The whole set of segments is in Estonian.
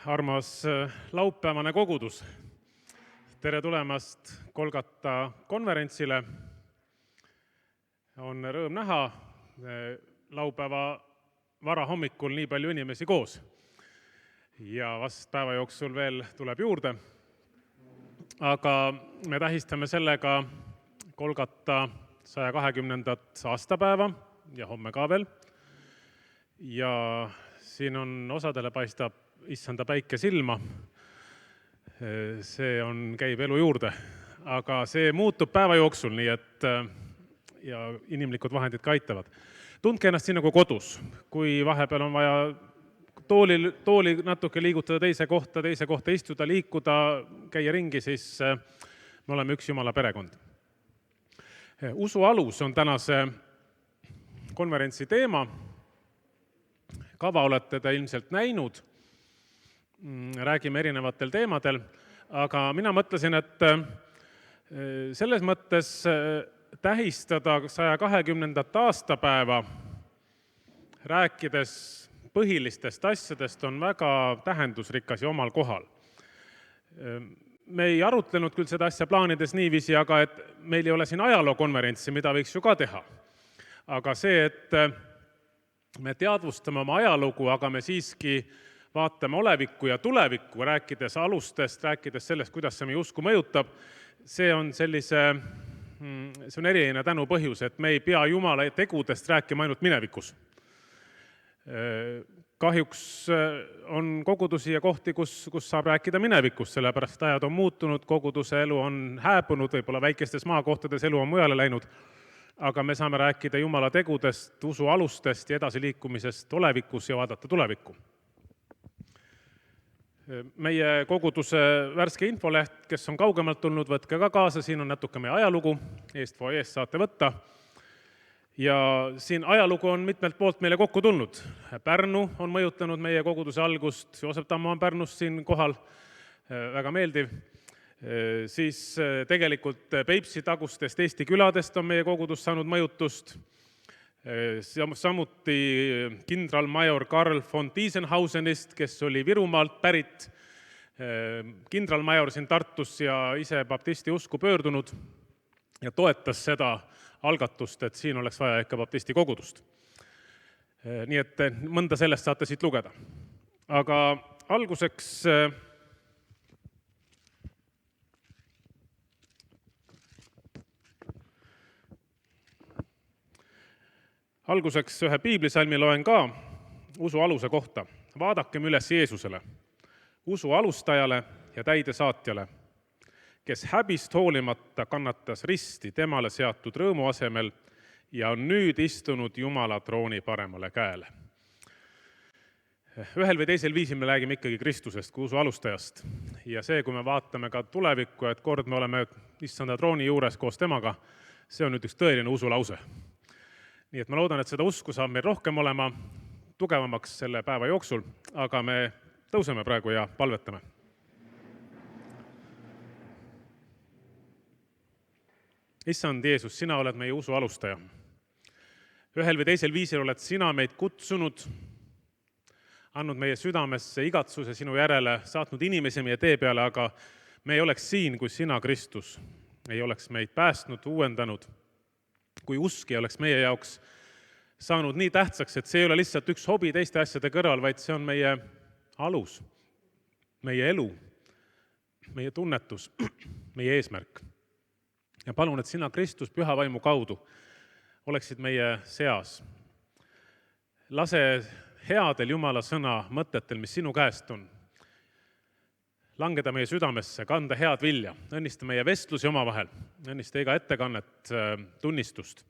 Armas laupäevane kogudus, tere tulemast Kolgata konverentsile. On rõõm näha laupäeva varahommikul nii palju inimesi koos ja vast päeva jooksul veel tuleb juurde. Aga me tähistame sellega Kolgata 120. aastapäeva ja homme ka veel. Ja siin on osadele paistab issanda päike silma. See käib elu juurde, aga see muutub päeva jooksul, nii et ja inimlikud vahendid ka aitavad. Tundke ennast siin nagu kodus, kui vahepeal on vaja tooli natuke liigutada teise kohta istuda, liikuda, käia ringi, siis me oleme üks Jumala perekond. Usu alus on tänase konverentsi teema. Kava olete te ilmselt näinud. Räägime erinevatel teemadel, aga mina mõtlesin, et selles mõttes tähistada 120. aastapäeva rääkides põhilistest asjadest on väga tähendusrikas ja omal kohal. Me ei arutlenud küll seda asja plaanides niiviisi, aga et meil ei ole siin ajalookonverentsi, mida võiks ju ka teha. Aga see, et me teadvustame oma ajalugu, aga me siiski vaatame olevikku ja tulevikku, rääkides alustest, rääkides sellest, kuidas see meie usku mõjutab, see on eriline tänu põhjus, et me ei pea Jumala tegudest rääkima ainult minevikus. Kahjuks on kogudusi ja kohti, kus saab rääkida minevikus, sellepärast ajad on muutunud, koguduse elu on hääbunud, võib-olla väikestes maakohtades elu on mujale läinud, aga me saame rääkida Jumala tegudest, usu alustest ja edasiliikumisest olevikus ja vaadata tulevikku. Meie koguduse värske infoleht, kes on kaugemalt tulnud, võtke ka kaasa, siin on natuke meie ajalugu, eest saate võtta. Ja siin ajalugu on mitmelt poolt meile kokku tulnud. Pärnu on mõjutanud meie koguduse algust, Joosep Tammo on Pärnust siin kohal, väga meeldiv. Siis tegelikult Peipsi tagustest Eesti küladest on meie kogudus saanud mõjutust. Samuti kindralmajor Karl von Tiesenhausenist, kes oli Virumaalt pärit, kindralmajor siin Tartus ja ise baptisti usku pöördunud ja toetas seda algatust, et siin oleks vaja ikka baptisti kogudust. Nii et mõnda sellest saate siit lugeda. Aga alguseks ühe piiblisalmi loen ka usu aluse kohta. Vaadakem üles Jeesusele, usu alustajale ja täidesaatjale, kes häbist hoolimata kannatas risti temale seatud rõõmu asemel ja on nüüd istunud Jumala trooni paremale käele. Ühel või teisel viisil me räägime ikkagi Kristusest kui usu alustajast. Ja see, kui me vaatame ka tulevikku, et kord me oleme issanda trooni juures koos temaga, see on nüüd üks tõeline usulause. Nii et ma loodan, et seda usku saab meil rohkem olema tugevamaks selle päeva jooksul, aga me tõuseme praegu ja palvetame. Issand Jeesus, sina oled meie usu alustaja. Ühel või teisel viisil oled sina meid kutsunud, andnud meie südamesse igatsuse sinu järele, saatnud inimesi meie tee peale, aga me ei oleks siin, kui sina, Kristus, ei oleks meid päästnud, uuendanud, kui usk ei oleks meie jaoks saanud nii tähtsaks, et see ei ole lihtsalt üks hobi teiste asjade kõrval, vaid see on meie alus, meie elu, meie tunnetus, meie eesmärk. Ja palun, et sina, Kristus, püha vaimu kaudu oleksid meie seas. Lase headel Jumala sõna mõtetel, mis sinu käest on, langeda meie südamesse, kanda head vilja, õnnista meie vestlusi omavahel, õnnista iga ettekannet, tunnistust.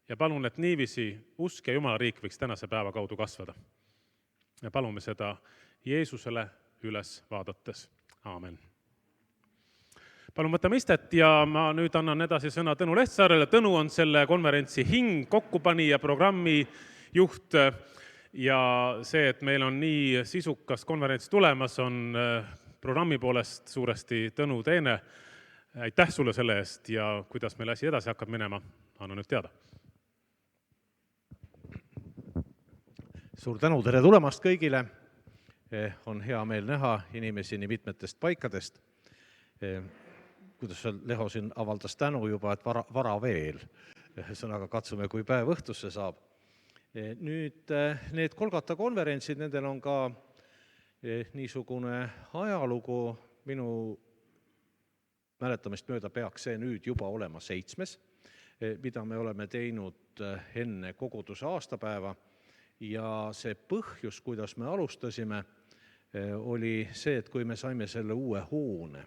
Ja palun, et niiviisi usk ja Jumala riik võiks tänase päeva kaudu kasvada. Ja palume seda Jeesusele üles vaadates. Aamen. Palun võtame istet ja ma nüüd annan edasi sõna Tõnu Lehtsaarele. Tõnu on selle konverentsi hing, kokkupanija, programmi juht ja see, et meil on nii sisukas konverents tulemas, on programmi poolest suuresti Tõnu teene. Aitäh sulle selle eest ja kuidas meil asi edasi hakkab minema, annan nüüd teada. Suur tänu, tere tulemast kõigile. on hea meel näha inimesi nii mitmetest paikadest. Kuidas Leho siin avaldas tänu juba, et vara veel. Sõnaga katsume, kui päev õhtusse saab. Nüüd need Golgata konverentsid, nendel on ka niisugune ajalugu. Minu mäletamist mööda peaks see nüüd juba olema 7., mida me oleme teinud enne koguduse aastapäeva. Ja see põhjus, kuidas me alustasime, oli see, et kui me saime selle uue hoone,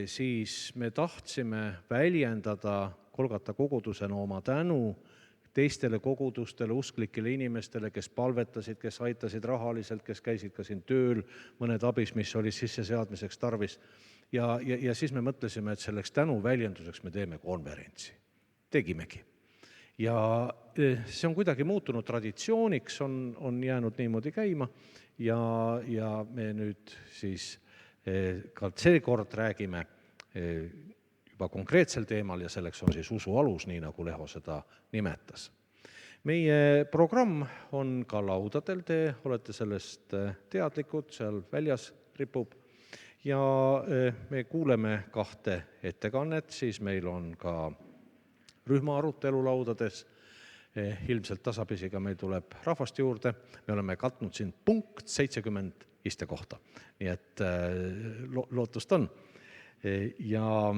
siis me tahtsime väljendada Golgata kogudusena oma tänu teistele kogudustele, usklikele inimestele, kes palvetasid, kes aitasid rahaliselt, kes käisid ka siin tööl, mõned abis, mis oli sisseseadmiseks tarvis. Ja siis me mõtlesime, et selleks tänu väljenduseks me teeme konverentsi. Tegimegi. Ja see on kuidagi muutunud traditsiooniks, on jäänud niimoodi käima ja me nüüd siis ka seekord räägime juba konkreetsel teemal ja selleks on siis usu alus, nii nagu Leho seda nimetas. Meie programm on ka laudadel, te olete sellest teadlikud, seal väljas ripub ja me kuuleme 2 ettekannet, siis meil on ka rühma arutelu laudades, ilmselt tasapisi ka meil tuleb rahvast juurde, me oleme katnud siin punkt 70 istekohta, nii et lootust on. Ja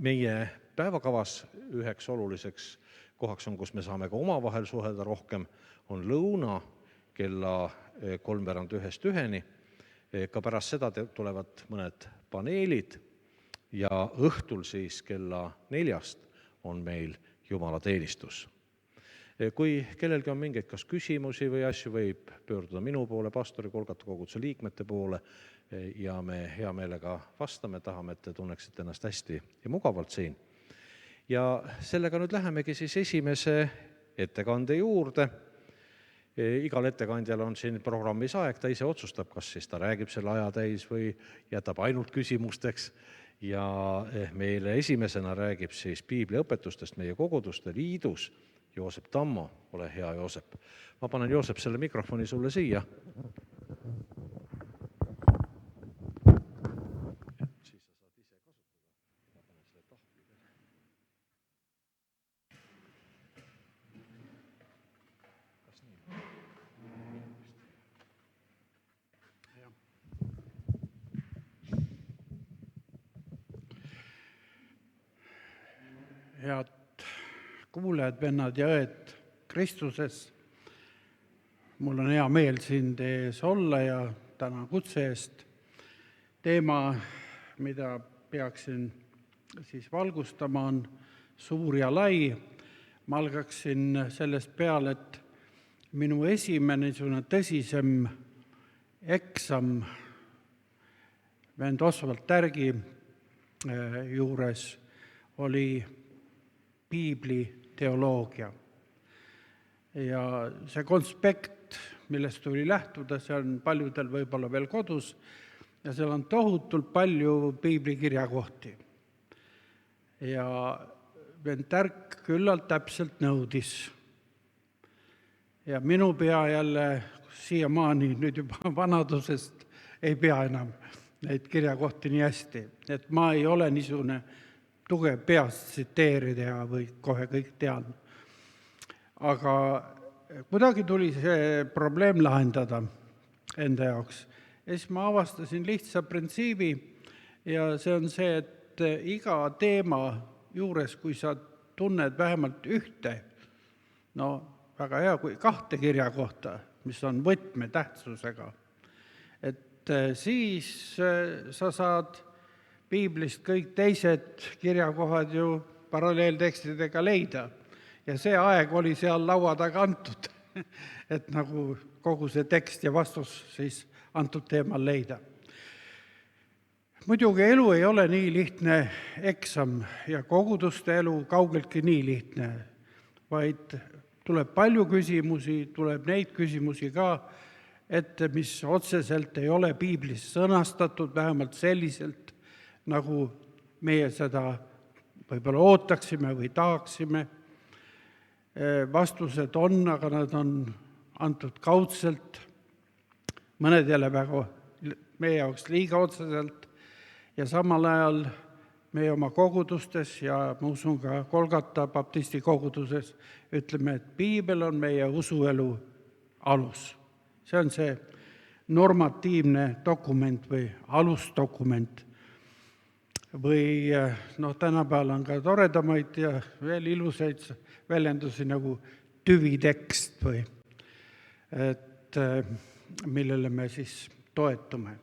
meie päevakavas üheks oluliseks kohaks on, kus me saame ka omavahel suhelda rohkem, on lõuna kella 1:03 ka pärast seda tulevad mõned paneelid ja õhtul siis kella 4 on meil jumalateenistus. Kui kellelgi on mingeid kas küsimusi või asju, võib pöörduda minu poole, pastori, Golgata koguduse liikmete poole ja me hea meelega vastame, tahame, et te tunneksite ennast hästi ja mugavalt siin. Ja sellega nüüd lähemegi siis esimese ettekande juurde. Igal ettekandjal on siin programmis aeg, ta ise otsustab, kas siis ta räägib selle aja täis või jätab ainult küsimusteks. Ja meile esimesena räägib siis piibliõpetustest meie koguduste liidus Joosep Tammo. Ole hea, Joosep. Ma panen, Joosep, selle mikrofoni sulle siia. Head kuulajad, vennad ja õed Kristuses. Mul on hea meel siin teie ees olla ja tänan kutse eest. Teema, mida peaksin siis valgustama, on suur ja lai. Ma algaksin sellest peale, et minu esimene tõsisem eksam vend Osvald Tärgi juures oli piibli teoloogia. Ja see konspekt, millest tuli lähtuda, see on paljudel võib-olla veel kodus ja seal on tohutult palju piibli kirjakohti. Ja vend Tärk küllalt täpselt nõudis. Ja minu pea jälle siiamaani nüüd juba vanadusest ei pea enam neid kirjakohti nii hästi. Et ma ei ole niisugune tugev peast tsiteerida või kohe kõik tean. Aga kuidagi tuli see probleem lahendada enda jaoks. Ja siis ma avastasin lihtsa printsiibi ja see on see, et iga teema juures, kui sa tunned vähemalt ühte, no väga hea, kui 2 kirjakohta, mis on võtmetähtsusega, et siis sa saad piiblist kõik teised kirjakohad ju paralleeltekstidega leida. Ja see aeg oli seal laua taga antud, et nagu kogu see tekst ja vastus siis antud teemal leida. Muidugi elu ei ole nii lihtne eksam ja koguduste elu kaugeltki nii lihtne, vaid tuleb palju küsimusi, tuleb neid küsimusi ka, et mis otseselt ei ole piiblis sõnastatud, vähemalt selliselt, nagu meie seda võib-olla ootaksime või tahaksime. Vastused on, aga nad on antud kaudselt. mõned jälle väga meie jaoks liiga otseselt ja samal ajal meie oma kogudustes ja ma usun ka Kolgata baptisti koguduses ütleme, et piibel on meie usuelu alus. See on see normatiivne dokument või alusdokument. Või tänapäeval on ka toredamaid ja veel ilusaid väljendusi nagu tüvitekst või et millele me siis toetume.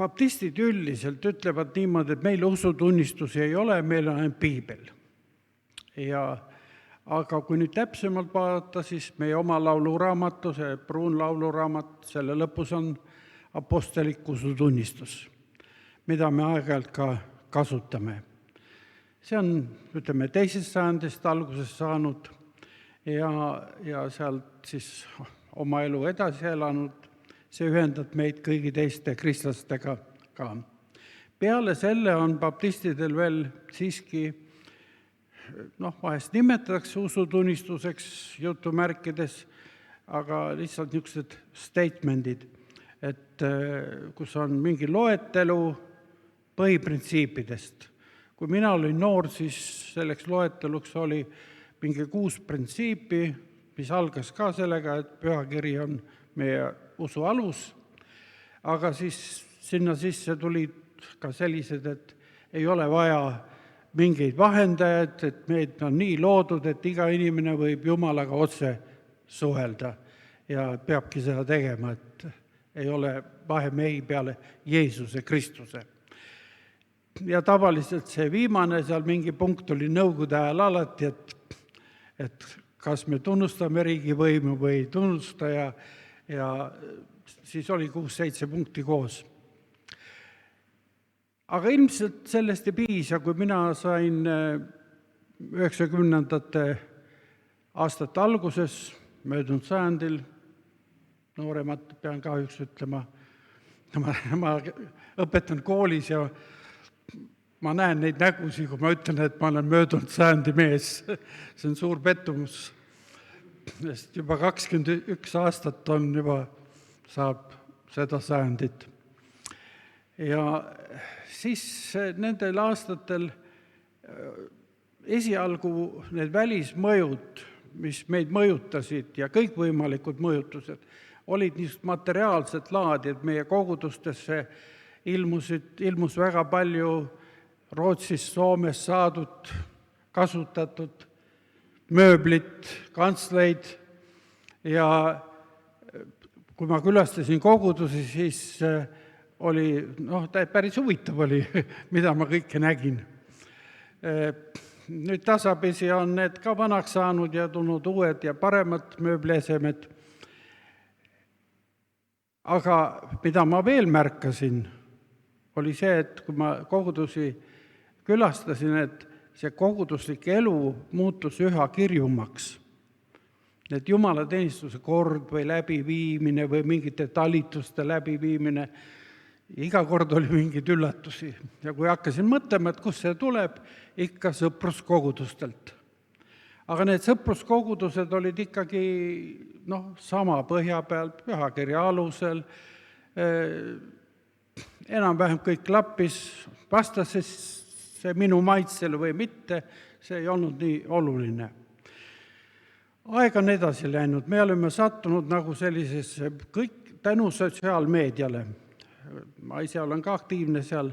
Baptistid üldiselt ütlevad niimoodi, et meil usutunnistusi ei ole, meil on ainult piibel. Aga kui nüüd täpsemalt vaadata, siis meie oma lauluraamatu, see pruun lauluraamat, selle lõpus on apostelik usutunnistus, mida me aeg-ajalt ka kasutame. See on, ütleme, 2. sajandist alguses saanud ja sealt siis oma elu edasi elanud. See ühendab meid kõigi teiste kristlastega ka. Peale selle on baptistidel veel siiski, vahest nimetatakse usutunnistuseks jutumärkides, aga lihtsalt niisugused statementid, et kus on mingi loetelu põhiprintsiipidest. Kui mina olin noor, siis selleks loeteluks oli mingi 6 printsiipi, mis algas ka sellega, et pühakiri on meie usu alus, aga siis sinna sisse tulid ka sellised, et ei ole vaja mingeid vahendajaid, et meid on nii loodud, et iga inimene võib Jumalaga otse suhelda ja peabki seda tegema, et ei ole vahemehi peale Jeesuse Kristuse. Ja tavaliselt see viimane seal mingi punkt oli nõukogude ajal alati, et kas me tunnustame riigivõimu või ei tunnusta ja siis oli 6-7 punkti koos. Aga ilmselt sellest ei piisa, kui mina sain 90. aastate alguses, möödunud sajandil, nooremat pean kahjuks ütlema, ma õpetan koolis ja ma näen neid nägusi, kui ma ütlen, et ma olen möödunud sajandi mees. See on suur pettumus, sest juba 21 aastat on juba saab seda sajandit. Ja siis nendel aastatel esialgu need välismõjud, mis meid mõjutasid ja kõikvõimalikud mõjutused, olid niisugused materiaalset laadi, et meie kogudustesse ilmus väga palju Rootsis, Soomes saadud, kasutatud mööblit, kantsleid ja kui ma külastasin kogudusi, siis oli, päris huvitav oli, mida ma kõike nägin. Nüüd tasapisi on need ka vanaks saanud ja tulnud uued ja paremad mööbliesemed. Aga mida ma veel märkasin, oli see, et kui ma kogudusi külastasin, et see koguduslik elu muutus üha kirjumaks. Et jumalateenistuse kord või läbiviimine või mingite talituste läbiviimine, iga kord oli mingeid üllatusi. Ja kui hakkasin mõtlema, et kus see tuleb, ikka sõpruskogudustelt. Aga need sõpruskogudused olid ikkagi sama põhja peal, pühakirja alusel, enam-vähem kõik klappis, vastas see minu maitsele või mitte, see ei olnud nii oluline. Aeg on edasi läinud, me oleme sattunud nagu sellisesse, kõik tänu sotsiaalmeediale. Ma ise olen ka aktiivne seal,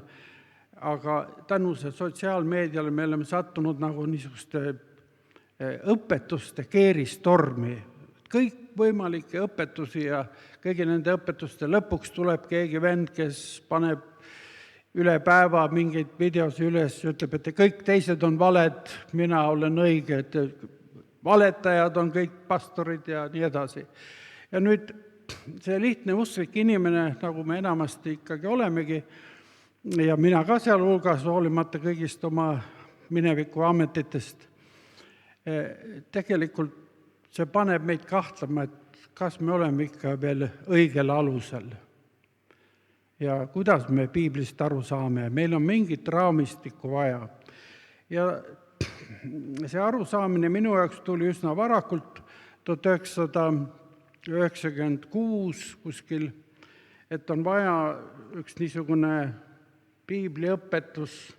aga tänu sotsiaalmeediale me oleme sattunud nagu niisuguste õpetuste keeristormi. Kõik võimalikke õpetusi ja kõigi nende õpetuste lõpuks tuleb keegi vend, kes paneb üle päeva mingeid videosi üles, ütleb, et kõik teised on valed, mina olen õige, et valetajad on kõik pastorid ja nii edasi. Ja nüüd see lihtne usklik inimene, nagu me enamasti ikkagi olemegi, ja mina ka seal hulgas, hoolimata kõigist oma mineviku ametitest, tegelikult see paneb meid kahtlema, et kas me oleme ikka veel õigel alusel ja kuidas me piiblist aru saame. Meil on mingit raamistikku vaja. Ja see arusaamine minu jaoks tuli üsna varakult, 1996 kuskil, et on vaja üks niisugune piibliõpetus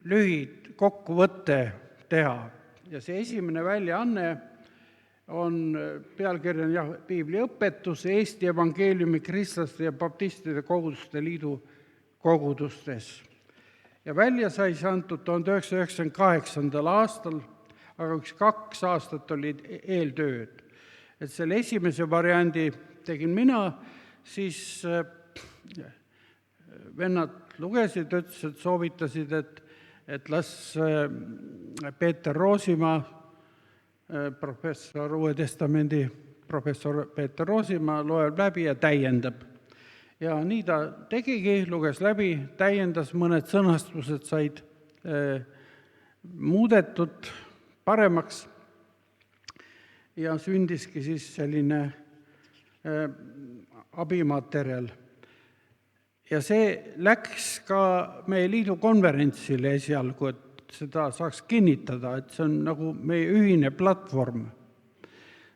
lühikokkuvõte teha. Ja see esimene väljaanne on pealkirjana piibliõpetus Eesti Evangeeliumi Kristlaste ja Baptistide Koguduste Liidu kogudustes. Ja välja sai see antud 1998. aastal, aga 2 aastat olid eeltööd. Et selle esimese variandi tegin mina, siis vennad lugesid, ütlesid, soovitasid, et las Peeter Roosimaa, professor Uue Testamendi professor Peeter Roosimaa loeb läbi ja täiendab. Ja nii ta tegigi, luges läbi, täiendas, mõned sõnastused said muudetud paremaks ja sündiski siis selline abimaterjal. Ja see läks ka meie liidu konverentsile esialgu, et seda saaks kinnitada, et see on nagu meie ühine platvorm.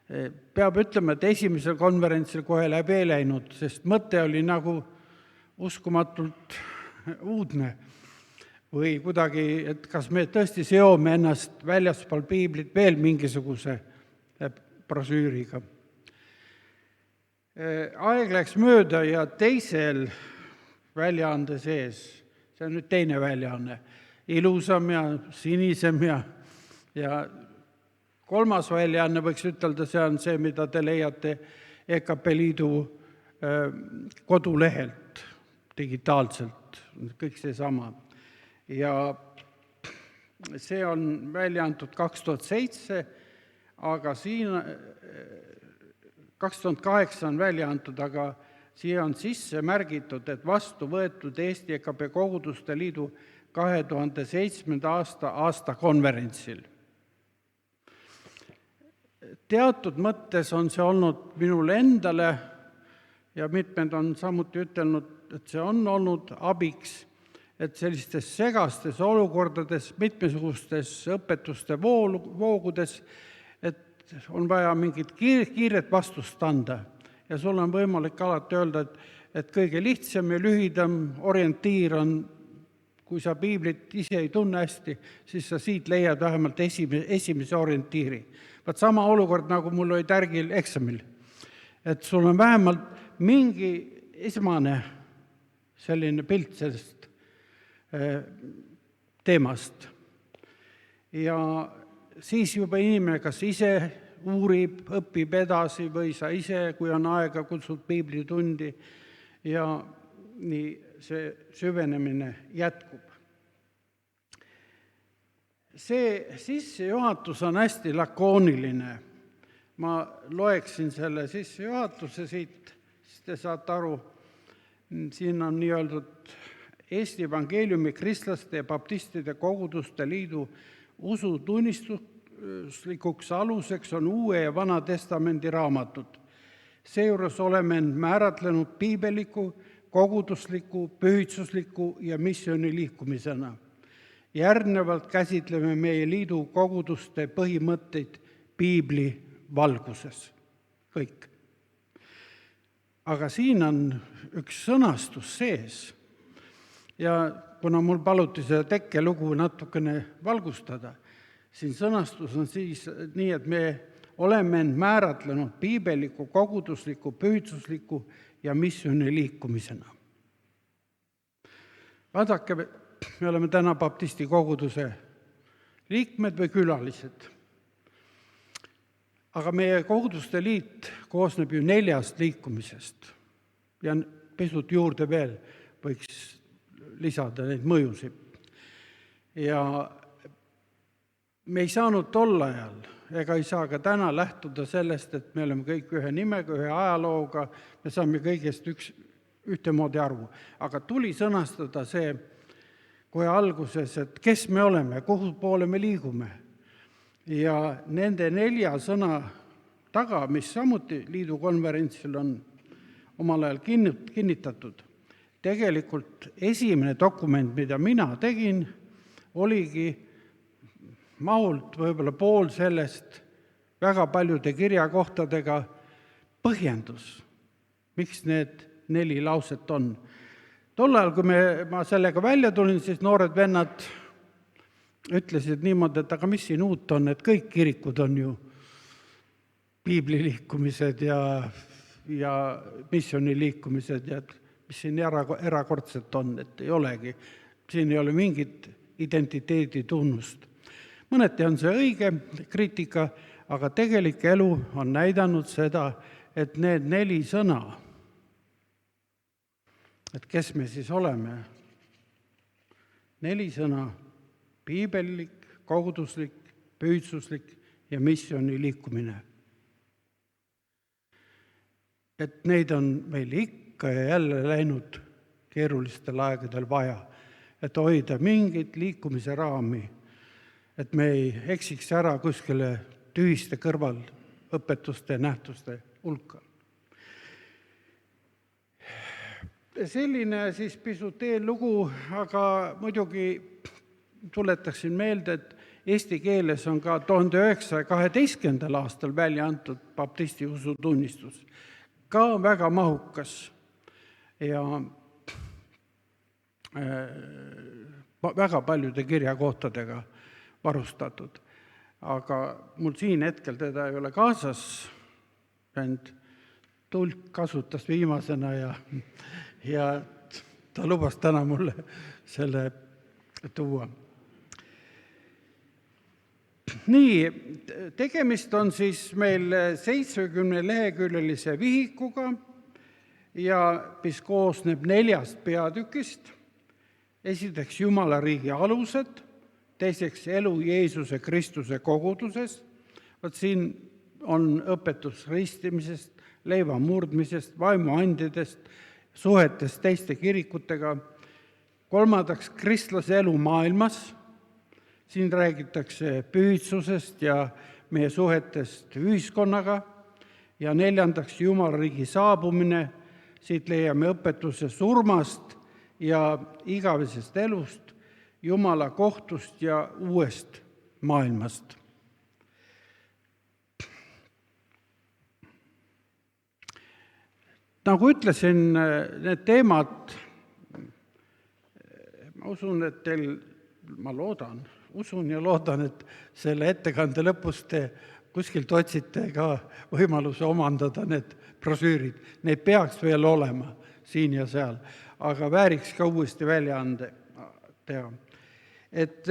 Peab ütlema, et esimesel konverentsil kohe läbi ei läinud, sest mõte oli nagu uskumatult uudne. Või kuidagi, et kas me tõesti seome ennast väljaspool piiblit veel mingisuguse brosüüriga. Aeg läks mööda ja teisel väljaande sees, see on nüüd teine väljaanne, ilusam ja sinisem ja kolmas väljaanne, võiks ütelda, see on see, mida te leiate EKP Liidu kodulehelt digitaalselt, kõik seesama. Ja see on välja antud 2007, aga siin 2008 on välja antud, aga siia on sisse märgitud, et vastu võetud Eesti EKP Koguduste Liidu 2007. aasta konverentsil. Teatud mõttes on see olnud minule endale ja mitmed on samuti ütelnud, et see on olnud abiks, et sellistes segastes olukordades, mitmesugustes õpetuste voogudes, et on vaja mingit kiiret vastust anda. Ja sul on võimalik alati öelda, et kõige lihtsam ja lühidam orientiir on, kui sa piiblit ise ei tunne hästi, siis sa siit leiad vähemalt esimese orientiiri. Vaat sama olukord, nagu mul oli tärgil eksamil. Et sul on vähemalt mingi esmane selline pilt sellest teemast. Ja siis juba inimene kas ise uurib, õpib edasi või sa ise, kui on aega, kutsud piiblitundi ja nii see süvenemine jätkub. See sissejuhatus on hästi lakooniline. Ma loeksin selle sissejuhatuse siit, siis te saate aru, siin on nii öeldud Eesti Evangeeliumi Kristlaste ja Baptistide Koguduste Liidu usutunnistuslikuks aluseks on Uue ja Vana Testamendi raamatud. Seejuures oleme määratlenud piibeliku, kogudusliku, pühitsusliku ja missiooni liikumisena. Järgnevalt käsitleme meie liidu koguduste põhimõtteid piibli valguses. Kõik. Aga siin on üks sõnastus sees. Ja kuna mul paluti seda tekkelugu natukene valgustada, siin sõnastus on siis nii, et me oleme määratlenud piibeliku, kogudusliku, pühitsusliku ja missiooni liikumisena. Vaadake, me oleme täna baptisti koguduse liikmed või külalised. Aga meie koguduste liit koosneb ju 4 liikumisest ja pisut juurde veel võiks lisada neid mõjusid. Ja me ei saanud tol ajal ega ei saa ka täna lähtuda sellest, et me oleme kõik ühe nimega, ühe ajalooga, me saame kõigest ühtemoodi arvu. Aga tuli sõnastada see kohe alguses, et kes me oleme, kuhu poole me liigume. Ja nende 4 sõna taga, mis samuti liidu konverentsil on omal ajal kinnitatud, tegelikult esimene dokument, mida mina tegin, oligi mahult võib-olla pool sellest, väga paljude kirjakohtadega põhjendus, miks need 4 lauset on. Tol ajal, kui ma sellega välja tulin, siis noored vennad ütlesid niimoodi, et aga mis siin uut on, et kõik kirikud on ju piibliliikumised ja missioniliikumised ja mis siin erakordselt on, et ei olegi. Siin ei ole mingit identiteedi tunnust. Mõneti on see õige kriitika, aga tegelik elu on näidanud seda, et need 4 sõna, et kes me siis oleme, 4 sõna, piibellik, koguduslik, püüdsuslik ja missiooni liikumine. Et neid on meil ikka ja jälle läinud keerulistel aegadel vaja, et hoida mingit liikumise raami, et me ei eksiks ära kuskile tühiste kõrval õpetuste ja nähtuste hulka. Selline siis pisut eellugu, aga muidugi tuletaksin meelde, et eesti keeles on ka 1912. aastal välja antud baptisti usutunnistus. Ka väga mahukas ja väga paljude kirjakohtadega varustatud. Aga mul siin hetkel teda ei ole kaasas, ent Tulk kasutas viimasena ja ta lubas täna mulle selle tuua. Nii, tegemist on siis meil 70 leheküljelise vihikuga ja mis koosneb 4 peatükist. Esiteks Jumala riigi alused, teiseks elu Jeesuse Kristuse koguduses, siin on õpetus ristimisest, leiva murdmisest, vaimuandidest, suhetest teiste kirikutega, kolmandaks kristlase elu maailmas, siin räägitakse püüdsusest ja meie suhetest ühiskonnaga, ja 4. Jumala riigi saabumine, siit leiame õpetuse surmast ja igavesest elust, Jumala kohtust ja uuest maailmast. Nagu ütlesin, need teemad, ma usun, et teil, usun ja loodan, et selle ettekande lõpus te kuskilt otsite ka võimaluse omandada need brosüürid. Neid peaks veel olema siin ja seal, aga vääriks ka uuesti väljaande teha. Et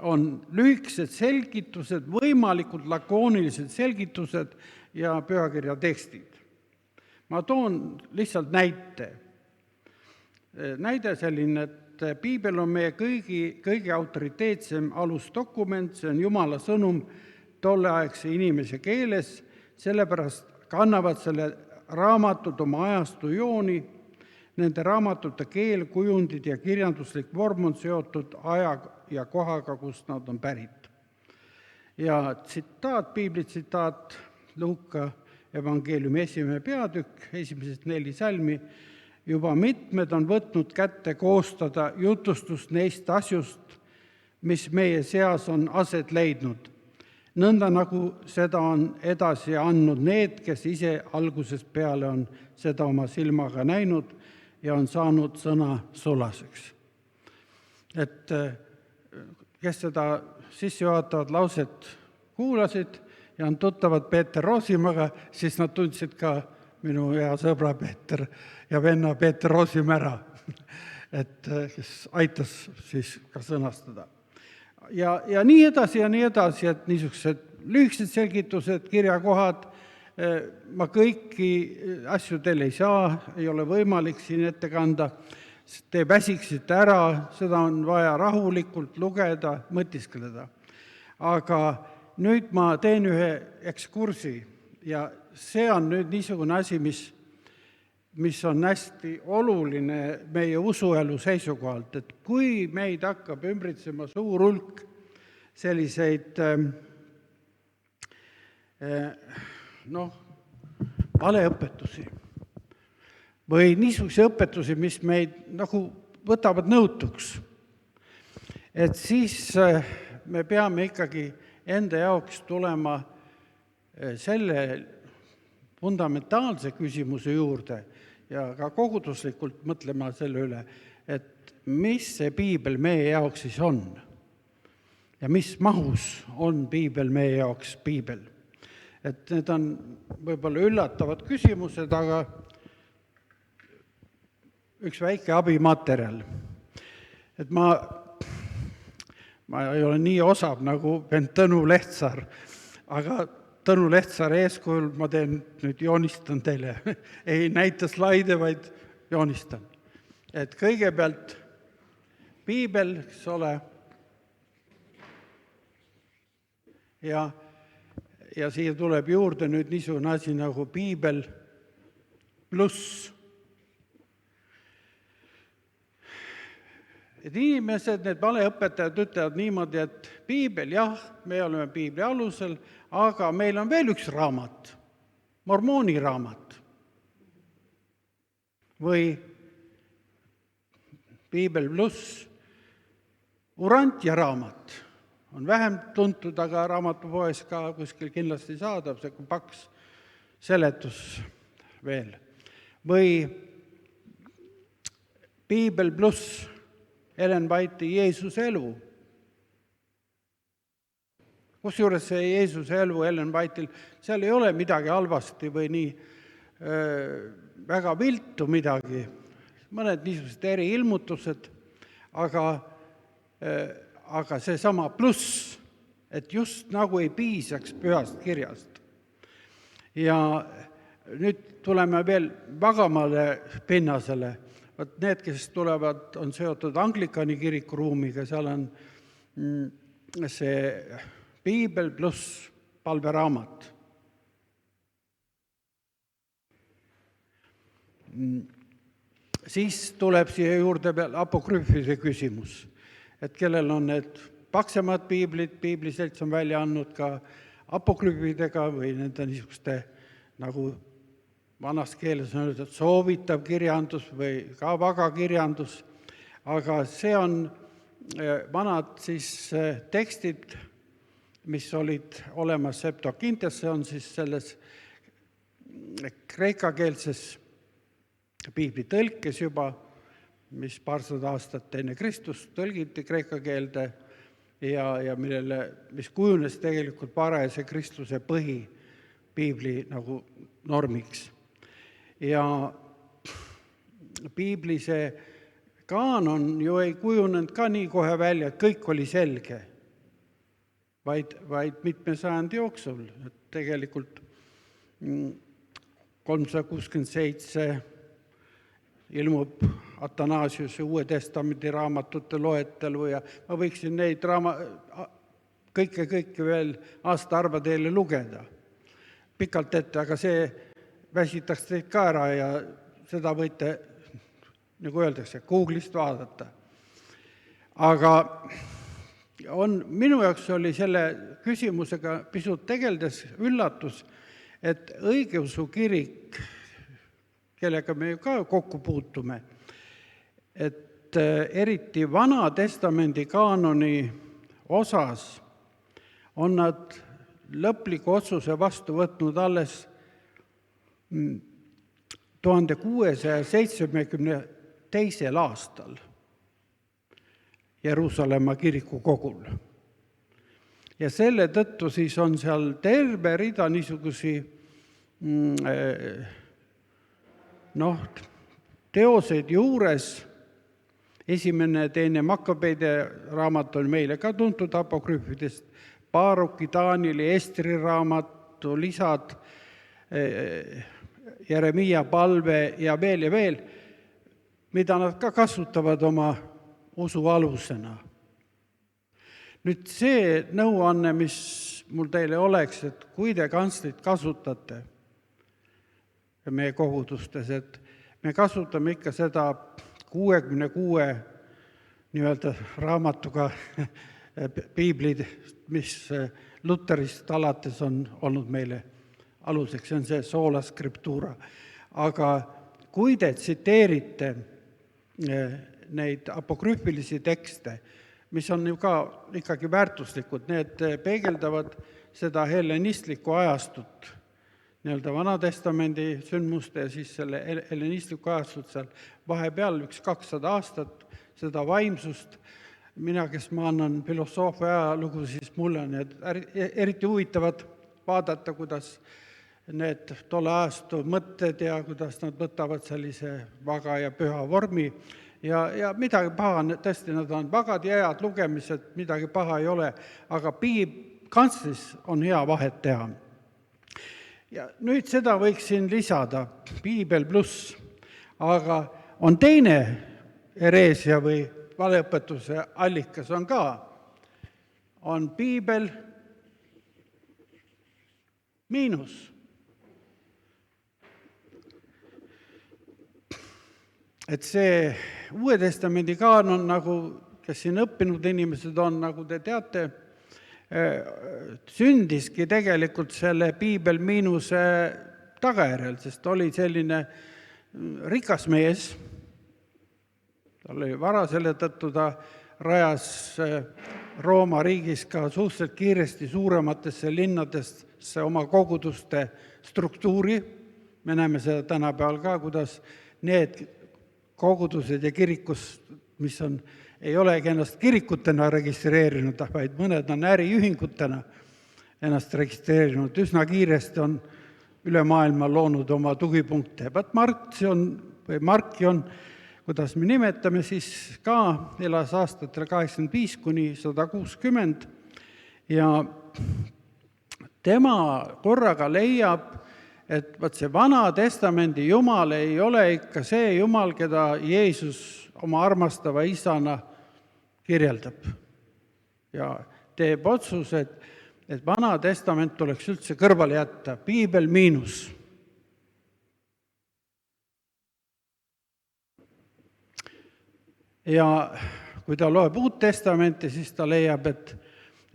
on lühikesed selgitused, võimalikult lakoonilised selgitused ja pühakirja tekstid. Ma toon lihtsalt näite. Näide selline, et piibel on meie kõige autoriteetsem alusdokument, see on Jumala sõnum tolleaegse inimese keeles, sellepärast kannavad selle raamatud oma ajastu jooni, nende raamatute keel, kujundid ja kirjanduslik vorm on seotud aja ja kohaga, kust nad on pärit. Ja piibli tsitaat Luuka evangeeliumi 1. peatükk, 1. 4 salmi, juba mitmed on võtnud kätte koostada jutustust neist asjust, mis meie seas on aset leidnud. Nõnda nagu seda on edasi andnud need, kes ise algusest peale on seda oma silmaga näinud ja on saanud sõna sulaseks. Et kes seda sissejuhatavat lauset kuulasid ja on tuttavad Peeter Roosimaga, siis nad tundsid ka minu hea sõbra Peeter ja venna Peeter Roosimäe ära, et kes aitas siis ka sõnastada. Ja nii edasi, et niisugused lühikesed selgitused, kirjakohad, ma kõiki asju teil ei saa, ei ole võimalik siin ette kanda, te väsiksite ära, seda on vaja rahulikult lugeda, mõtiskleda. Aga nüüd ma teen ühe ekskursi ja see on nüüd niisugune asi, mis on hästi oluline meie usuelu seisukohalt, et kui meid hakkab ümbritsema suur hulk selliseid valeõpetusi või niisuguse õpetusi, mis meid nagu võtavad nõutuks, et siis me peame ikkagi enda jaoks tulema selle fundamentaalse küsimuse juurde ja ka koguduslikult mõtlema selle üle, et mis see piibel meie jaoks siis on ja mis mahus on piibel meie jaoks piibel. Et need on võib-olla üllatavad küsimused, aga üks väike abimaterjal. Et ma ei ole nii osav nagu vend Tõnu Lehtsaar, aga Tõnu Lehtsaare eeskujul ma joonistan teile, ei näita slaide, vaid joonistan. Et kõigepealt piibel, eks ole, ja siia tuleb juurde nüüd niisugune asi nagu piibel pluss. Et inimesed, need valeõpetajad ütlevad niimoodi, et piibel, jah, me oleme piibli alusel, aga meil on veel üks raamat, mormooni raamat. Või piibel pluss Urantia raamat. On vähem tuntud, aga raamatupoes ka kuskil kindlasti saadab, see paks seletus veel. Või piibel pluss Ellen White'i Jeesuse elu. Kusjuures see Jeesuse elu Ellen White'il, seal ei ole midagi halvasti või nii väga viltu midagi, mõned niisugused eriilmutused, aga seesama pluss, et just nagu ei piisaks pühast kirjast. Ja nüüd tuleme veel vagamale pinnasele. Võt need, kes tulevad, on seotud Anglikani kirikuruumiga, seal on see piibel pluss palveraamat. Siis tuleb siia juurde veel apokrüüfide küsimus, et kellel on need paksemad piiblid, piibliselts on välja andnud ka apokrüüfidega või nende niisuguste nagu vanas keeles on öeldud, soovitav kirjandus või ka vaga kirjandus, aga see on vanad siis tekstid, mis olid olemas Septuagintes, see on siis selles kreekakeelses piibli tõlkes juba, mis paarsada aastat enne Kristust tõlgiti kreeka keelde ja mis kujunes tegelikult varajase kristluse piibli nagu normiks. Ja piibli see kaanon ju ei kujunenud ka nii kohe välja, et kõik oli selge, vaid mitme sajandi jooksul. Et tegelikult 367 ilmub Athanasiuse Uue Testamendi raamatute loetelu ja ma võiksin neid kõike veel aastaarva teile lugeda pikalt ette, aga see väsitaks teid ka ära ja seda võite, nagu öeldakse, Google'ist vaadata. Aga minu jaoks oli selle küsimusega pisut tegeldes üllatus, et õigeusu kirik, kellega me ju ka kokku puutume, et eriti Vana Testamendi kaanoni osas on nad lõpliku otsuse vastu võtnud alles 1672. aastal Jeruusalemma kiriku kogul. Ja selle tõttu siis on seal terve rida niisugusi teoseid juures. Esimene ja teine Makkabeide raamat on meile ka tuntud apokrüüfidest, Baaruki, Taanieli, Estri raamatu lisad, Jeremiia palve ja veel, mida nad ka kasutavad oma usu alusena. Nüüd see nõuanne, mis mul teile oleks, et kui te kantslit kasutate meie kogudustes, et me kasutame ikka seda 66 nii-öelda raamatuga piiblid, mis Luterist alates on olnud meile aluseks, see on see sola scriptura. Aga kui te tsiteerite neid apokrüüfilisi tekste, mis on ju ka ikkagi väärtuslikud, need peegeldavad seda hellenistlikku ajastut, nii-öelda Vana-testamendi sündmuste ja siis selle hellenistlikku ajastut seal vahepeal 200 aastat, seda vaimsust. Mina, kes ma annan filosoofia ajalugu, siis mulle on need eriti huvitavad vaadata, kuidas need tolle ajastu mõtted ja kuidas nad võtavad sellise vaga ja püha vormi. Ja midagi paha, tõesti, nad on vagad ja head lugemised, midagi paha ei ole, aga kantslis on hea vahet teha. Ja nüüd seda võiksin lisada, Piibel pluss, aga on teine hereesia või valeõpetuse allikas on Piibel miinus. Et see Uue Testamendi kaanon, nagu kes siin õppinud inimesed on, nagu te teate, sündiski tegelikult selle Piibel miinuse tagajärjel, sest oli selline rikas mees, tal oli vara, selle tõttu ta rajas Rooma riigis ka suhteliselt kiiresti suurematesse linnadesse oma koguduste struktuuri. Me näeme seda tänapäeval ka, kuidas need kogudused ja kirikus, mis ei olegi ennast kirikutena registreerinud, vaid mõned on äriühingutena ennast registreerinud. Üsna kiiresti on üle maailma loonud oma tugipunkte. Markion, kuidas me nimetame, siis ka elas aastatel 85 kuni 160 ja tema korraga leiab, et see Vana Testamendi Jumal ei ole ikka see Jumal, keda Jeesus oma armastava isana kirjeldab. Ja teeb otsuse, et Vana Testament tuleks üldse kõrvale jätta, Piibel miinus. Ja kui ta loeb Uut Testamenti, siis ta leiab, et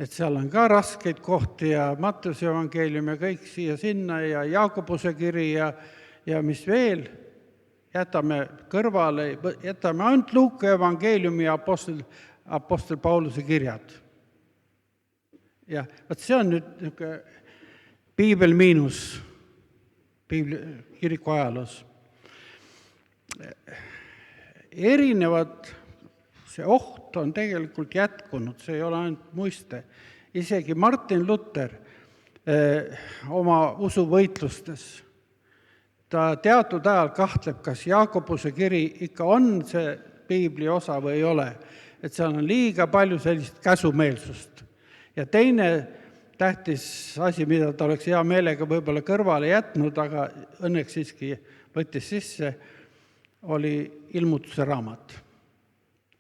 seal on ka raskeid kohti ja Matteuse evangeelium ja kõik siia-sinna ja Jaakobuse kiri ja mis veel, jätame kõrvale, jätame ainult Luuka evangeeliumi ja apostel Pauluse kirjad. Ja see on nüüd Piibel miinus kiriku ajaloos. See oht on tegelikult jätkunud, see ei ole ainult muiste. Isegi Martin Luther oma usuvõitlustes, ta teatud ajal kahtleb, kas Jaakobuse kiri ikka on see Piibli osa või ei ole. Et seal on liiga palju sellist käsumeelsust. Ja teine tähtis asi, mida ta oleks hea meelega võib-olla kõrvale jätnud, aga õnneks siiski võttis sisse, oli ilmutuse raamat.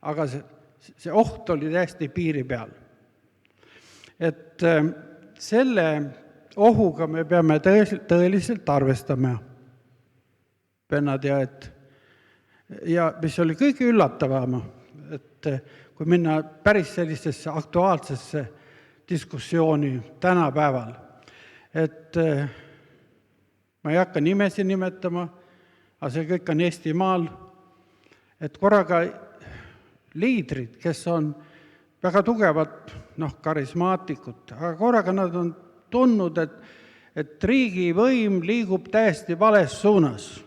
Aga see oht oli täiesti piiri peal. Et selle ohuga me peame tõeliselt arvestama, vennad ja õed. Ja mis oli kõige üllatavam, et kui minna päris sellisesse aktuaalsesse diskussiooni tänapäeval, et ma ei hakka nimesi nimetama, aga see kõik on Eestimaal, et korraga liidrid, kes on väga tugevad, karismaatikud, aga korraga nad on tundnud, et riigivõim liigub täiesti vales suunas.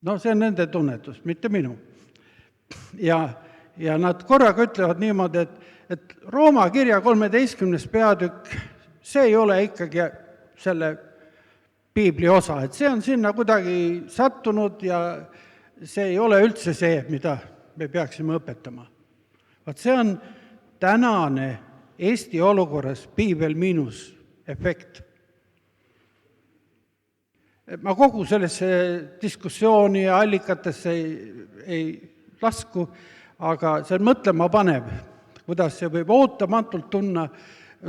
See on nende tunnetus, mitte minu. Ja nad korraga ütlevad niimoodi, et Rooma kirja 13. peatükk, see ei ole ikkagi selle Piibli osa, et see on sinna kuidagi sattunud ja see ei ole üldse see, mida me peaksime õpetama. See on tänane Eesti olukorras Piibel miinus efekt. Ma kogu sellesse diskussiooni ja allikatesse ei lasku, aga see on mõtlema panev, kuidas see võib ootamatult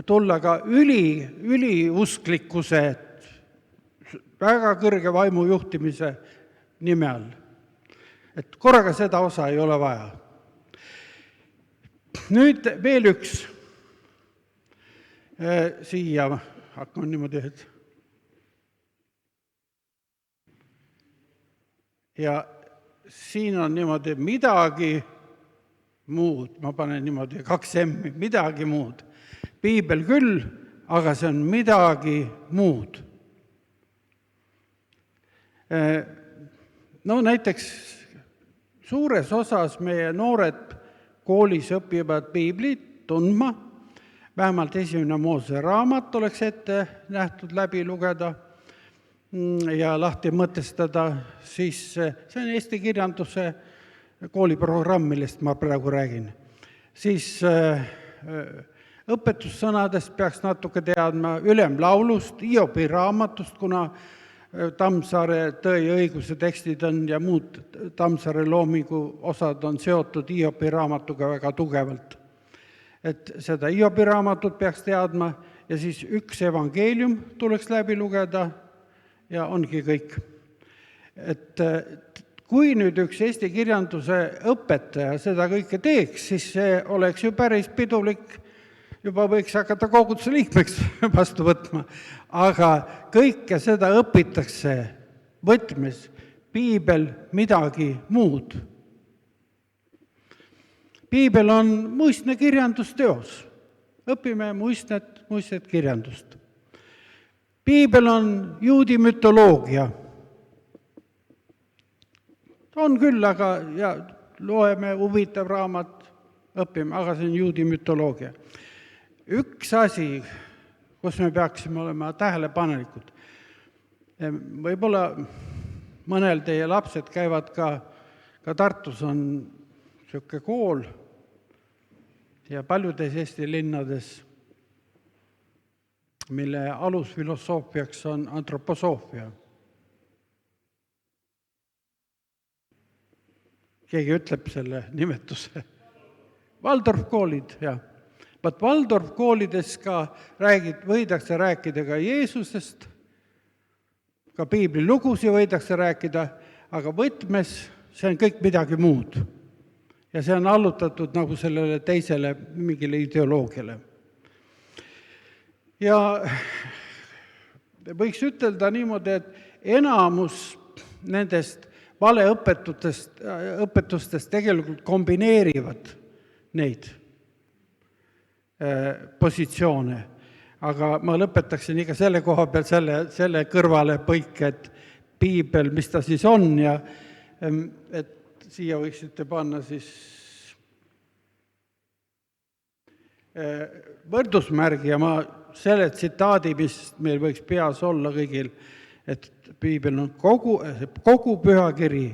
tulla ka üliusklikkuse, väga kõrge vaimu juhtimise nime all. Et korraga seda osa ei ole vaja. Nüüd veel üks siia, hakkame niimoodi, ja siin on niimoodi midagi muud, ma panen niimoodi 2 M, midagi muud. piibel küll, aga see on midagi muud. No näiteks suures osas meie noored koolis õpivad piiblit tundma, vähemalt esimene Moosese raamat oleks ette nähtud läbi lugeda ja lahti mõtestada, siis see on eesti kirjanduse kooliprogramm, millest ma praegu räägin. Siis õpetussõnadest peaks natuke teadma, ülemlaulust, Hiobi raamatust, kuna Tammsaare Tõe ja õiguse tekstid on ja muud Tammsaare loomingu osad on seotud Hiobi raamatuga väga tugevalt. Et seda Hiobi raamatut peaks teadma ja siis üks evangeelium tuleks läbi lugeda ja ongi kõik. Et kui nüüd üks eesti kirjanduse õpetaja seda kõike teeks, siis see oleks ju päris pidulik, juba võiks hakata koguduse liikmeks vastu võtma. Aga kõike seda õpitakse võtmes piibel midagi muud. Piibel on muistne kirjandusteos. Õpime muistnet kirjandust. Piibel on juudi mütoloogia. On küll, aga ja loeme huvitav raamat, õpime, aga see on juudi mütoloogia. Üks asi, kus me peaksime olema tähelepanelikud. Võib-olla mõnel teie lapsed käivad ka Tartus on selline kool ja paljudes Eesti linnades, mille alusfilosoofiaks on antroposoofia. Keegi ütleb selle nimetuse. Waldorf koolid, jah. Waldorf koolides ka võidakse rääkida ka Jeesusest, ka piibli lugusi võidakse rääkida, aga võtmes see on kõik midagi muud. Ja see on allutatud nagu sellele teisele mingile ideoloogiale. Ja võiks ütelda niimoodi, et enamus nendest valeõpetustest tegelikult kombineerivad neid positsioone. Aga ma lõpetaksin ikka selle koha peal selle kõrvale põik, et piibel, mis ta siis on ja et siia võiksite panna siis võrdusmärgi ja ma selle tsitaadi, mis meil võiks peas olla kõigil, et piibel on kogu pühakiri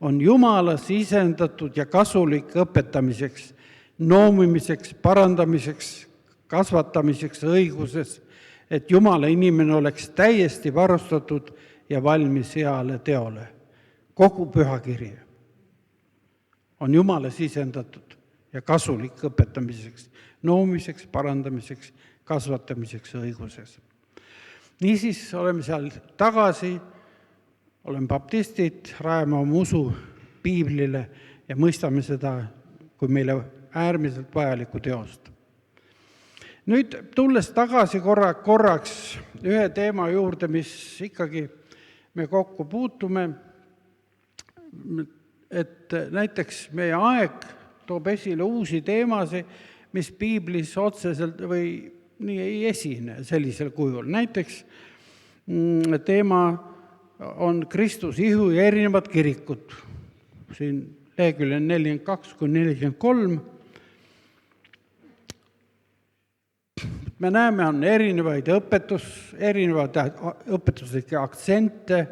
on Jumala sisendatud ja kasulik õpetamiseks, noomimiseks, parandamiseks, kasvatamiseks õiguses, et Jumala inimene oleks täiesti varustatud ja valmis heale teole. Kogu pühakiri on Jumala sisendatud ja kasulik õpetamiseks, noomiseks, parandamiseks, kasvatamiseks õiguses. Niisiis oleme seal tagasi, oleme baptistid, rajame oma usu piiblile ja mõistame seda kui meile äärmiselt vajalikku teost. Nüüd tulles tagasi korraks ühe teema juurde, mis ikkagi me kokku puutume, et näiteks meie aeg toob esile uusi teemasid, mis piiblis otseselt või nii ei esine sellisel kujul. Näiteks teema on Kristus ihu ja erinevad kirikud. Siin leheküljel 42-43. Me näeme, on erinevaid õpetuslikke aktsente,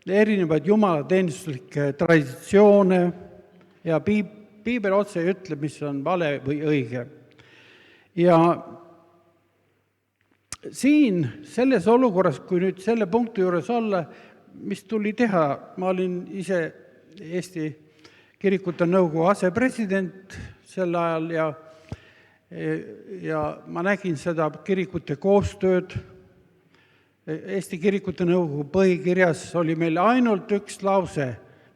erinevaid jumalateenistuslikke traditsioone ja piibel otse ei ütle, mis on vale või õige. Ja siin selles olukorras, kui nüüd selle punkti juures olla, mis tuli teha, ma olin ise Eesti Kirikute Nõukogu asepresident sel ajal ja ma nägin seda kirikute koostööd. Eesti Kirikute Nõukogu põhikirjas oli meil ainult üks lause,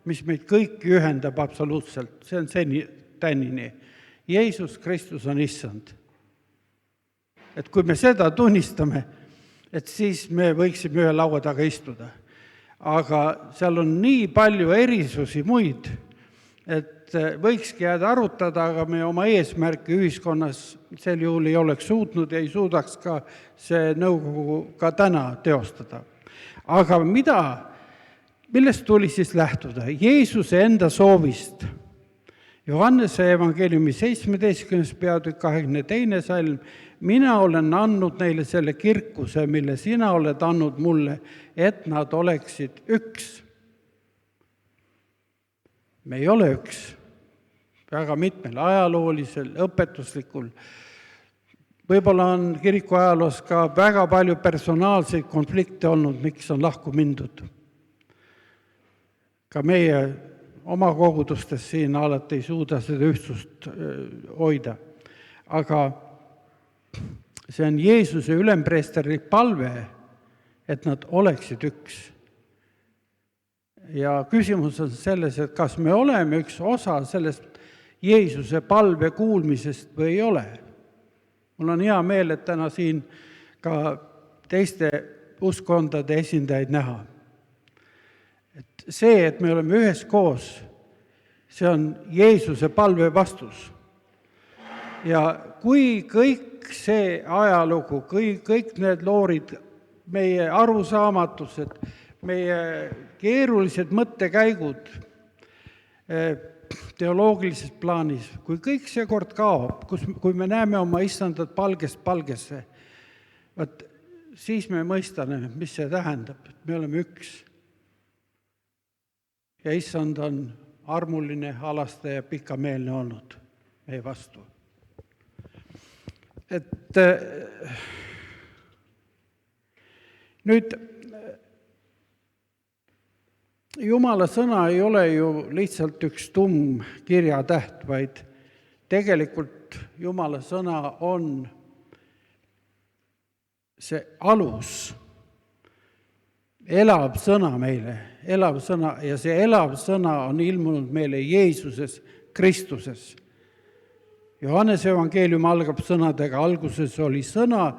mis meid kõiki ühendab absoluutselt. See on tänini. Jeesus Kristus on issand. Et kui me seda tunnistame, et siis me võiksime ühe laua taga istuda. Aga seal on nii palju erisusi muid, et võikski jääda arutada, aga me oma eesmärki ühiskonnas sel juhul ei oleks suutnud ja ei suudaks ka see nõukogu ka täna teostada. Aga millest tuli siis lähtuda? Jeesuse enda soovist. Johannese evangeeliumi 17. peatükk 22. salm. Mina olen andnud neile selle kirkuse, mille sina oled andnud mulle, et nad oleksid üks. Me ei ole üks. Väga mitmel ajaloolisel, õpetuslikul. Võib-olla on kiriku ajaloos ka väga palju personaalseid konflikte olnud, miks on lahku mindud. Ka meie oma kogudustes siin alati ei suuda seda ühtsust hoida. Aga see on Jeesuse ülempreesterlik palve, et nad oleksid üks. Ja küsimus on selles, et kas me oleme üks osa sellest Jeesuse palve kuulmisest või ei ole. Mul on hea meel, et täna siin ka teiste uskkondade esindajaid näha. Et see, et me oleme üheskoos, see on Jeesuse palve vastus. Ja kui kõik see ajalugu, kõik need loorid, meie arusaamatused, meie keerulised mõttekäigud teoloogilises plaanis, kui kõik see kord kaob, kui me näeme oma issandat palgest palgesse, siis me mõistame, mis see tähendab, et me oleme üks. Ja issand on armuline, alastaja ja pikameelne olnud meie vastu. Et nüüd Jumala sõna ei ole ju lihtsalt üks tumm kirjatäht, vaid tegelikult Jumala sõna on see alus, elav sõna meile, elav sõna, ja see elav sõna on ilmunud meile Jeesuses Kristuses. Johannese evangeelium algab sõnadega, alguses oli sõna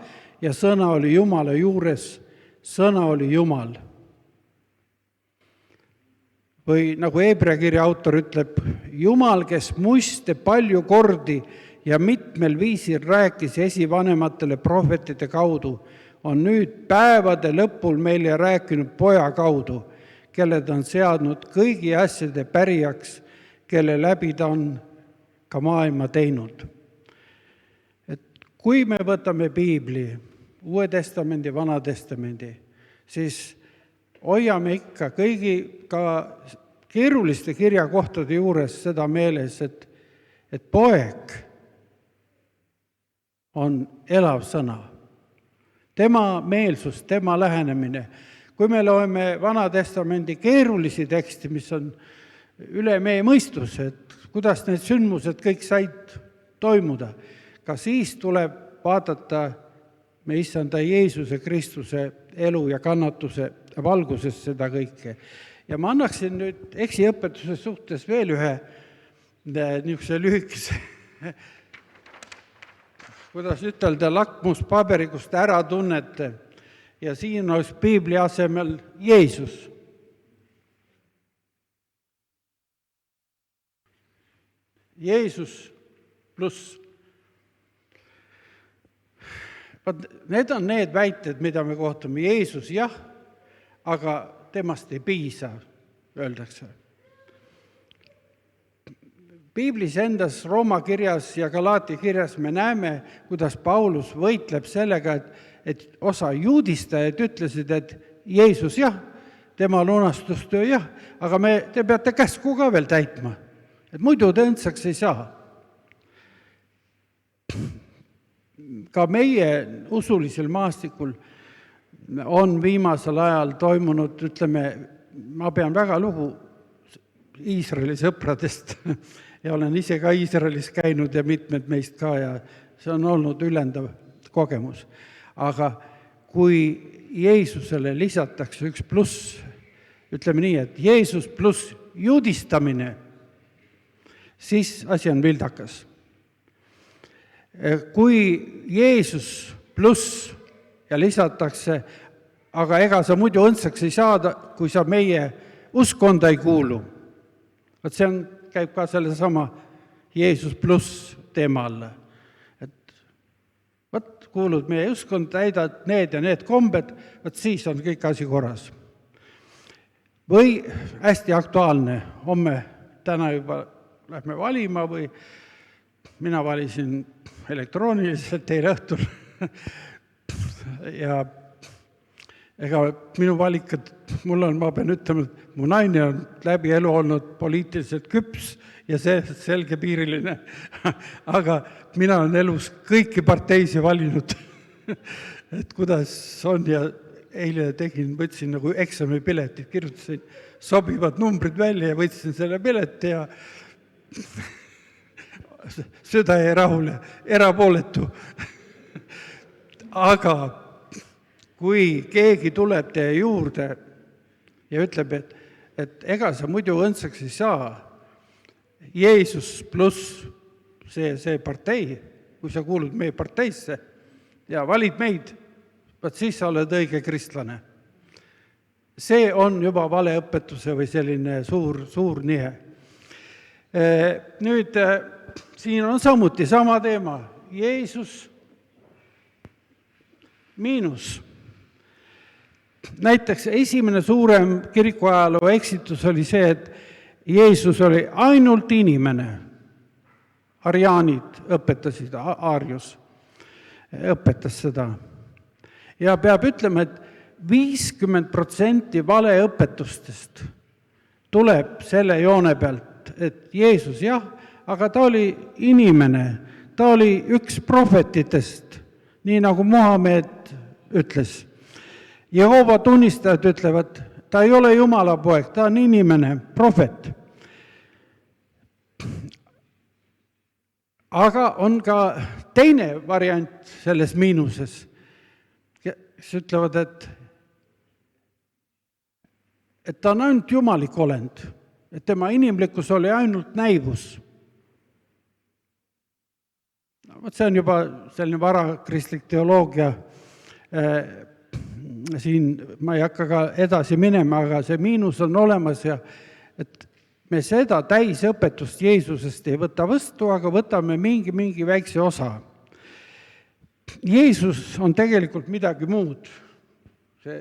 ja sõna oli Jumala juures, sõna oli Jumal. Või nagu Hebra kirja autor ütleb, Jumal, kes muiste palju kordi ja mitmel viisil rääkis esivanematele prohvetide kaudu, on nüüd päevade lõpul meile rääkinud poja kaudu, kelle ta on seadnud kõigi asjade pärijaks, kelle läbi ta on ka maailma teinud. Et kui me võtame Piibli, Uue testamendi, Vana testamendi, siis hoiame ikka kõigi ka keeruliste kirjakohtade juures seda meeles, et poeg on elav sõna. Tema meelsus, tema lähenemine. Kui me loeme Vana testamendi keerulisi teksti, mis on üle meie mõistus, et kuidas need sündmused kõik said toimuda, ka siis tuleb vaadata me issanda Jeesuse Kristuse elu ja kannatuse valguses seda kõike. Ja ma annaksin nüüd eksiõpetuse suhtes veel ühe niisuguse lühikese, kuidas ütelda, lakmuspaberi, kus te ära tunnete. Ja siin oleks Piibli asemel Jeesus. Jeesus pluss. Need on need väited, mida me kohtame. Jeesus jah, aga temast ei piisa, öeldakse. Piiblis endas Rooma kirjas ja Galaati kirjas me näeme, kuidas Paulus võitleb sellega, et osa juudistajaid ütlesid, et Jeesus jah, tema lunastustöö jah, aga te peate käsku ka veel täitma, et muidu te õndsaks ei saa. Ka meie usulisel maastikul on viimasel ajal toimunud, ütleme, ma pean väga lugu Iisraeli sõpradest ja olen ise ka Iisraelis käinud ja mitmed meist ka ja see on olnud ülendav kogemus. Aga kui Jeesusele lisatakse üks pluss, ütleme nii, et Jeesus pluss juudistamine, siis asi on vildakas. Kui Jeesus pluss ja lisatakse, aga ega sa muidu õndsaks ei saada, kui sa meie uskonda ei kuulu. See on käib ka sellesama Jeesus pluss teema alla. Et vot kuulud meie uskond, täidad need ja need kombed, vot siis on kõik asi korras. Või hästi aktuaalne, homme, täna juba lähme valima või mina valisin elektrooniliselt eile õhtul ja ega minu valikud, ma pean ütlema, et mu naine on läbi elu olnud poliitiliselt küps ja see selgepiiriline, aga mina olen elus kõiki parteisi valinud, et kuidas on ja eile võtsin nagu eksamipiletid, kirjutasin sobivad numbrid välja ja võtsin selle pileti ja süda jäi rahule, erapooletu. Aga kui keegi tuleb teie juurde ja ütleb, et ega sa muidu õndsaks ei saa, Jeesus pluss see partei, kui sa kuulud meie parteisse ja valid meid, vaat siis sa oled õige kristlane. See on juba valeõpetuse või selline suur nihe. Nüüd, siin on samuti sama teema. Jeesus miinus. Näiteks esimene suurem kirikuajaloo eksitus oli see, et Jeesus oli ainult inimene. Ariaanid õpetasid, Aarius õpetas seda. Ja peab ütlema, et 50% valeõpetustest tuleb selle joone pealt, et Jeesus jah, aga ta oli inimene, ta oli üks prohvetitest, nii nagu Muhamed ütles. Jehova tunnistajad ütlevad, ta ei ole Jumala poeg, ta on inimene, prohvet. Aga on ka teine variant selles miinuses, kes ütlevad, et ta on ainult jumalik olend, et tema inimlikkus oli ainult näivus. See on juba selline varakristlik teoloogia, siin ma ei hakka ka edasi minema, aga see miinus on olemas ja et me seda täisõpetust Jeesusest ei võta vastu, aga võtame mingi väikse osa. Jeesus on tegelikult midagi muud.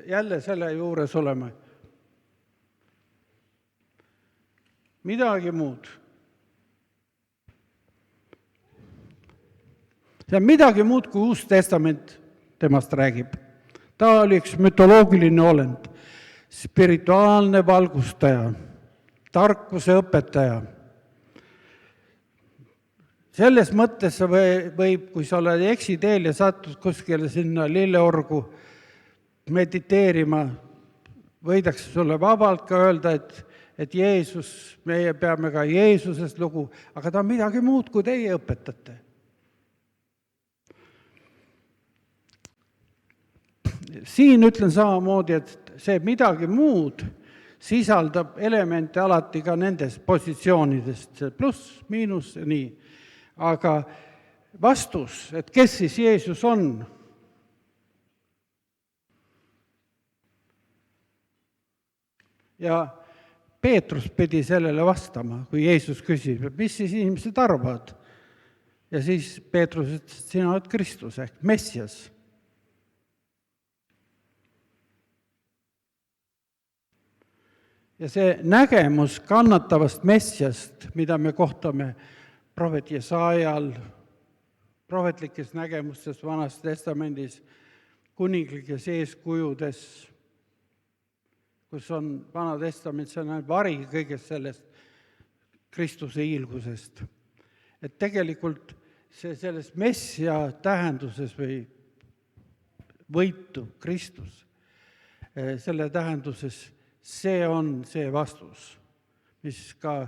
Jälle selle juures oleme. Midagi muud. See on midagi muud, kui Uus Testament temast räägib. Ta oli üks mütoloogiline olend, spirituaalne valgustaja, tarkuse õpetaja. Selles mõttes võib, kui sa oled eksiteel ja satud kuskile sinna lilleorgu mediteerima, võidakse sulle vabalt ka öelda, et Jeesus, meie peame ka Jeesusest lugu, aga ta on midagi muud, kui teie õpetate. Siin ütlen samamoodi, et see midagi muud sisaldab elemente alati ka nendes positsioonidest, pluss, miinus ja nii. Aga vastus, et kes siis Jeesus on? Ja Peetrus pidi sellele vastama, kui Jeesus küsib, mis siis inimesed arvavad? Ja siis Peetrus ütles, et sina oled Kristus ehk Messias. Ja see nägemus kannatavast Messiast, mida me kohtame prohvet Jesaajal, prohvetlikes nägemustes Vanas Testamendis, kuninglikes eeskujudes, kus on Vana Testament, see on vari kõigest sellest Kristuse hiilgusest. Et tegelikult see selles Messia tähenduses või võitu Kristus, selle tähenduses see on see vastus, mis ka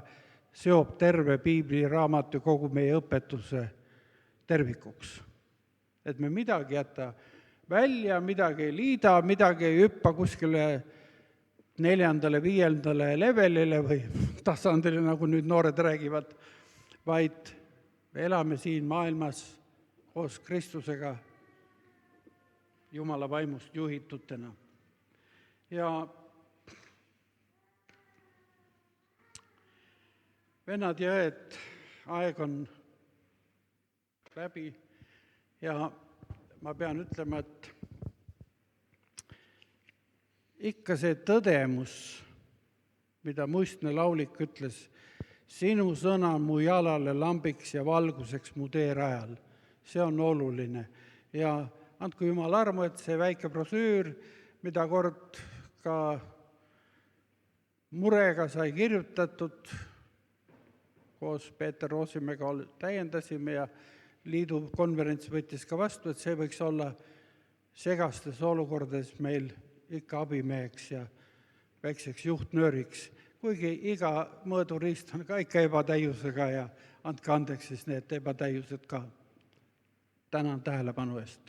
seob terve Piibli raamatu kogu meie õpetuse tervikuks. Et me midagi jätta välja, midagi ei liida, midagi ei hüppa kuskile 4., 5. levelile või tasandile, nagu nüüd noored räägivad, vaid me elame siin maailmas koos Kristusega Jumala vaimust juhitutena. Ja vennad ja õed, aeg on läbi ja ma pean ütlema, et ikka see tõdemus, mida muistne laulik ütles, sinu sõna mu jalale lambiks ja valguseks mu teerajal, see on oluline. Ja andku Jumal armu, et see väike brosüür, mida kord ka murega sai kirjutatud, koos Peeter Roosimäega täiendasime ja liidu konverents võttis ka vastu, et see võiks olla segastes olukordades meil ikka abimeheks ja väikseks juhtnööriks, kuigi iga mõõduriist on ka ikka ebatäiusega ja andke andeks siis need ebatäiused ka. Tänan tähelepanu eest.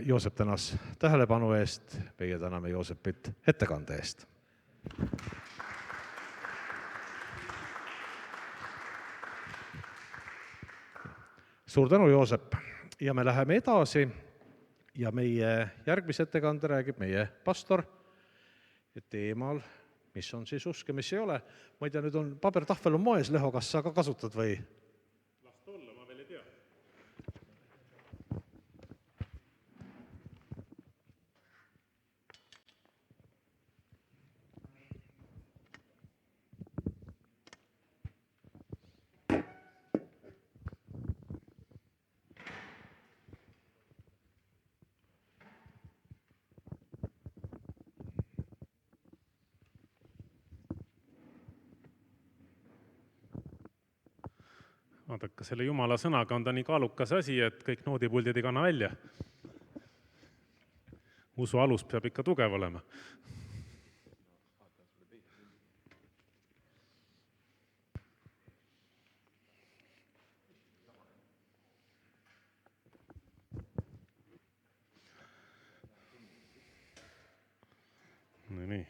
Joosep tänas tähelepanu eest, meie täname Joosepit ettekande eest. Suur tänu, Joosep, ja me läheme edasi ja meie järgmise ettekande räägib meie pastor teemal, mis on siis usk ja mis ei ole. Ma ei tea, nüüd on pabertahvel on moes, Leho, kas sa ka kasutad või? Las olla, ma veel ei tea. Vaadake, selle Jumala sõnaga on ta nii kaalukas asi, et kõik noodipuldid ei kanna välja. Usu alus peab ikka tugev olema. Nii.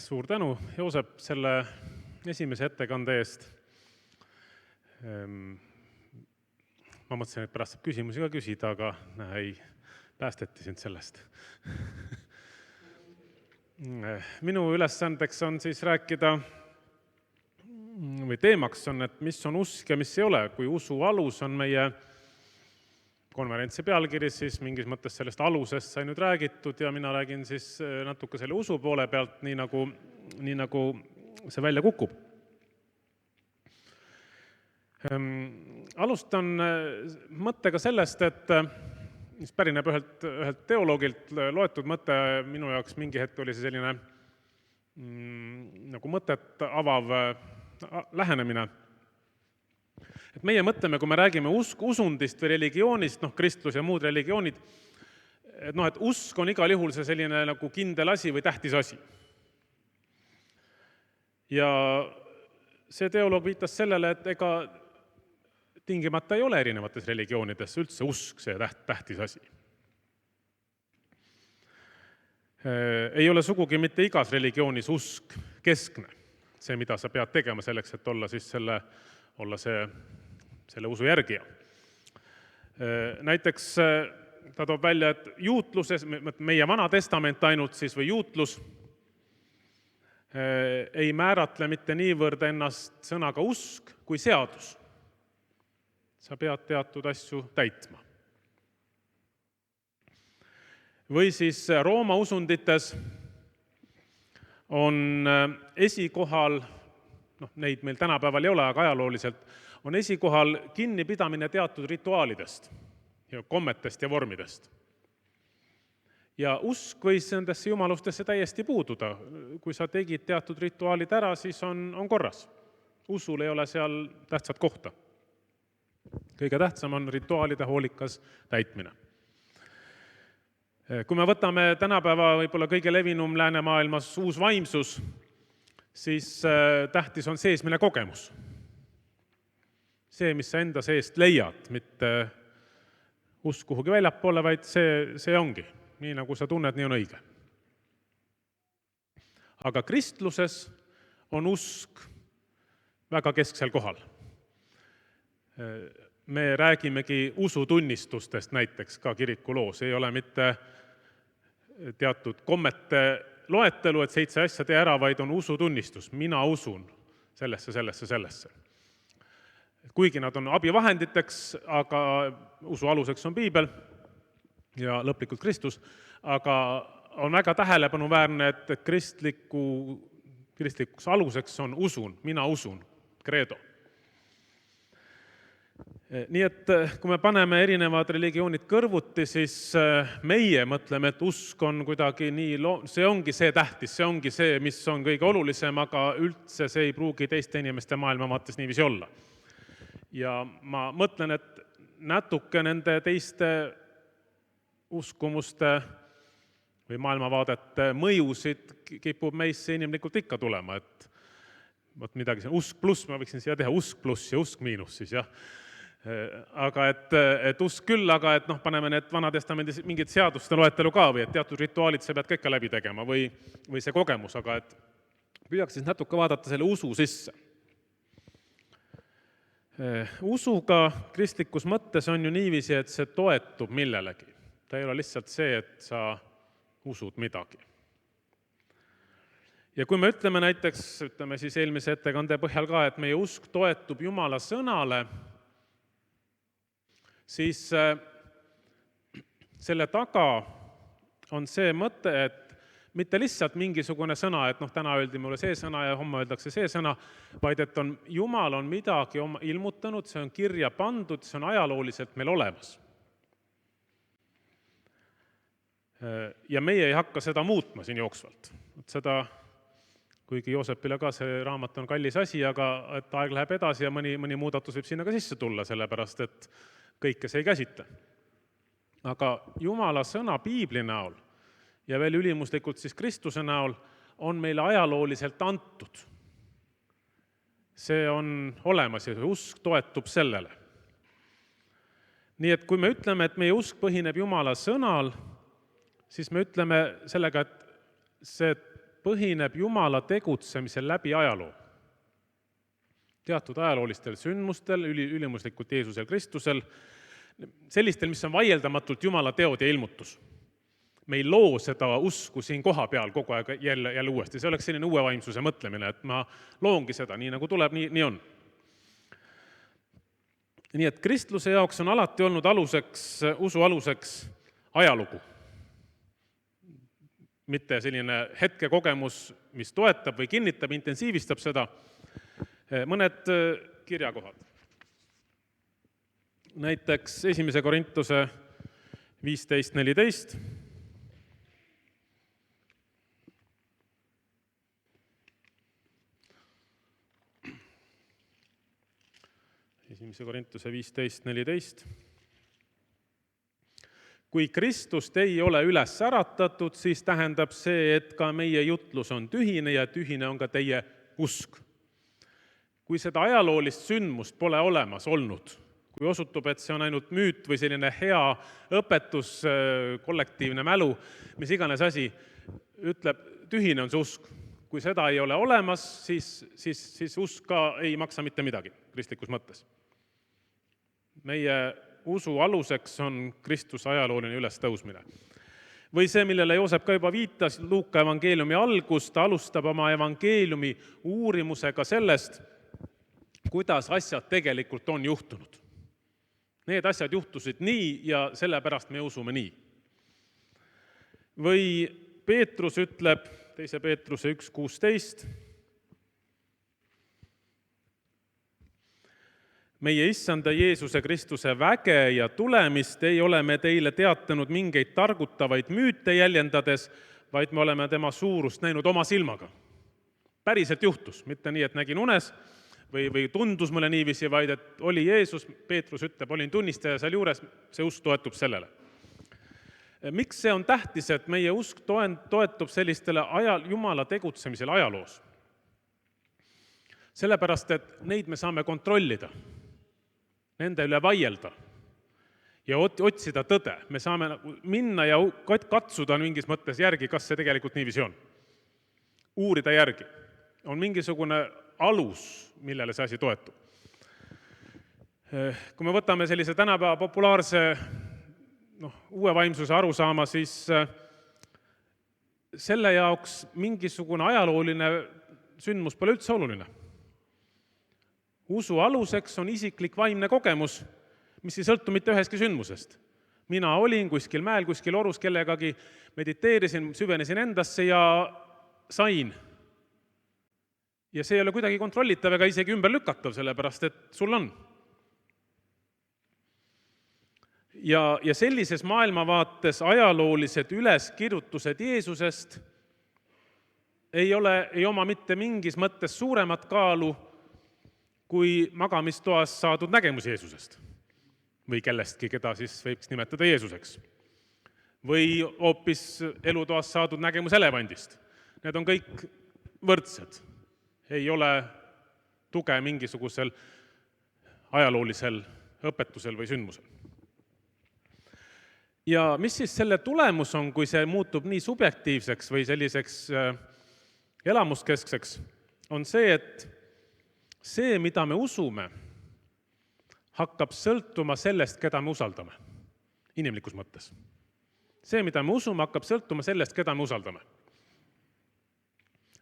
Suur tänu, Joosep, selle esimese ettekande eest. Ma mõtlesin, et pärast saab küsimusi ka küsida, aga ei, päästeti sind sellest. Minu ülesandeks on siis rääkida, või teemaks on, et mis on usk ja mis ei ole. Kui usu alus on meie konverentsi pealkiri, siis mingis mõttes sellest alusest sai nüüd räägitud ja mina räägin siis natuke selle usu poole pealt, nii nagu see välja kukub. Alustan mõttega sellest, et mis pärineb ühelt teoloogilt loetud mõte, minu jaoks mingi hetk oli see selline nagu mõtet avav lähenemine. Et meie mõtleme, kui me räägime usundist või religioonist, kristlus ja muud religioonid, et usk on igal juhul see selline nagu kindel asi või tähtis asi. Ja see teoloog viitas sellele, et ega tingimata ei ole erinevates religioonides üldse usk see tähtis asi. Ei ole sugugi mitte igas religioonis usk keskne, see, mida sa pead tegema selleks, et olla siis selle usu järgija. Näiteks ta toob välja, et juutluses, meie Vana Testament ainult siis või juutlus ei määratle mitte niivõrd ennast sõnaga usk kui seadus. Sa pead teatud asju täitma. Või siis Rooma usundites on esikohal, neid meil tänapäeval ei ole, aga ajalooliselt on esikohal kinnipidamine teatud rituaalidest, kommetest ja vormidest. Ja usk võis nendesse jumalustesse täiesti puududa. Kui sa tegid teatud rituaalid ära, siis on korras. Usul ei ole seal tähtsat kohta. kõige tähtsam on rituaalide hoolikas täitmine. Kui me võtame tänapäeva võib-olla kõige levinum läänemaailmas uus vaimsus, siis tähtis on seesmine kogemus. See, mis sa enda seest leiad, mitte usk kuhugi väljapoole, vaid see ongi. Nii nagu sa tunned, nii on õige. Aga kristluses on usk väga kesksel kohal. Me räägimegi usutunnistustest näiteks ka kirikuloos. Ei ole mitte teatud kommete loetelu, et 7 asja tee ära, vaid on usutunnistus. Mina usun sellesse. Kuigi nad on abivahenditeks, aga usu aluseks on piibel ja lõplikult Kristus, aga on väga tähelepanuväärne, et kristlikuks aluseks on usun, mina usun, credo. Nii et kui me paneme erinevad religioonid kõrvuti, siis meie mõtleme, et usk on kuidagi nii, see ongi see tähtis, see ongi see, mis on kõige olulisem, aga üldse see ei pruugi teiste inimeste maailmavaates niiviisi olla. Ja ma mõtlen, et natuke nende teiste uskumuste või maailmavaadete mõjusid kipub meisse inimlikult ikka tulema, et midagi see usk pluss, ma võiksin siia teha usk pluss ja usk miinus siis, jah. Aga et usk küll, aga et paneme need Vanatestamendis mingid seaduste loetelu ka või et teatud rituaalid sa pead ka ikka läbi tegema või see kogemus, aga et püüaks siis natuke vaadata selle usu sisse. Usuga kristlikus mõttes on ju niiviisi, et see toetub millelegi. Ta ei ole lihtsalt see, et sa usud midagi. Ja kui me ütleme näiteks, siis eelmise ettekande põhjal ka, et meie usk toetub Jumala sõnale, siis selle taga on see mõte, et mitte lihtsalt mingisugune sõna, et täna öeldi mulle see sõna ja homme öeldakse see sõna, vaid et Jumal on midagi ilmutanud, see on kirja pandud, see on ajalooliselt meil olemas. Ja meie ei hakka seda muutma siin jooksvalt. Seda, kuigi Joosepile ka see raamat on kallis asi, aga et aeg läheb edasi ja mõni muudatus võib sinna ka sisse tulla, sellepärast et kõike see ei käsitle. Aga Jumala sõna piibli näol ja veel ülimuslikult siis Kristuse näol on meile ajalooliselt antud. See on olemas ja see usk toetub sellele. Nii et kui me ütleme, et meie usk põhineb Jumala sõnal, siis me ütleme sellega, et see põhineb Jumala tegutsemisel läbi ajaloo. Teatud ajaloolistel sündmustel, ülimuslikult Jeesusel Kristusel, sellistel, mis on vaieldamatult Jumala teod ja ilmutus. Me ei loo seda usku siin koha peal kogu aeg jälle uuesti. See oleks selline uue vaimsuse mõtlemine, et ma loongi seda, nii nagu tuleb, nii on. Nii et kristluse jaoks on alati olnud usu aluseks ajalugu. Mitte selline hetkekogemus, mis toetab või kinnitab, intensiivistab seda. Mõned kirjakohad. Näiteks 1. Korintuse 15:14. 1. Korintuse 15:14. Kui Kristust ei ole üles äratatud, siis tähendab see, et ka meie jutlus on tühine ja tühine on ka teie usk. Kui seda ajaloolist sündmust pole olemas olnud, kui osutub, et see on ainult müüt või selline hea õpetus, kollektiivne mälu, mis iganes asi, ütleb, tühine on see usk. Kui seda ei ole olemas, siis usk ka ei maksa mitte midagi kristlikus mõttes. Meie usu aluseks on Kristuse ajalooline ülestõusmine. Või see, millele Joosep ka juba viitas, Luuka evangeeliumi algus, ta alustab oma evangeeliumi uurimusega sellest, kuidas asjad tegelikult on juhtunud. Need asjad juhtusid nii ja sellepärast me usume nii. Või Peetrus ütleb, 2. Peetruse 1:16, meie issanda Jeesuse Kristuse väge ja tulemist ei ole me teile teatanud mingeid targutavaid müüte jäljendades, vaid me oleme tema suurust näinud oma silmaga. Päriselt juhtus, mitte nii, et nägin unes, või tundus mulle niiviisi, vaid et oli Jeesus, Peetrus ütleb, olin tunnistaja seal juures, see usk toetub sellele. Miks see on tähtis, et meie usk toetub sellistele Jumala tegutsemisele ajaloos? Sellepärast, et neid me saame kontrollida, nende üle vaielda ja otsida tõde. Me saame minna ja katsuda mingis mõttes järgi, kas see tegelikult niiviisi on. Uurida järgi. On mingisugune alus, millele see asi toetub. Kui me võtame sellise tänapäeva populaarse uue vaimsuse arusaama, siis selle jaoks mingisugune ajalooline sündmus pole üldse oluline. Usu aluseks on isiklik vaimne kogemus, mis ei sõltu mitte üheski sündmusest. Mina olin kuskil mäel, kuskil orus kellegagi, mediteerisin, süvenesin endasse ja sain. Ja see ei ole kuidagi kontrollitav ega isegi ümberlükatav, sellepärast et sul on. Ja sellises maailmavaates ajaloolised üleskirjutused Jeesusest ei oma mitte mingis mõttes suuremat kaalu kui magamistoas saadud nägemus Jeesusest või kellestki, keda siis võiks nimetada Jeesuseks. Või hoopis elutoas saadud nägemus elevandist. Need on kõik võrdsed. Ei ole tuge mingisugusel ajaloolisel õpetusel või sündmusel. Ja mis siis selle tulemus on, kui see muutub nii subjektiivseks või selliseks elamuskeskseks, on see, et see, mida me usume, hakkab sõltuma sellest, keda me usaldame, inimlikus mõttes. See, mida me usume, hakkab sõltuma sellest, keda me usaldame.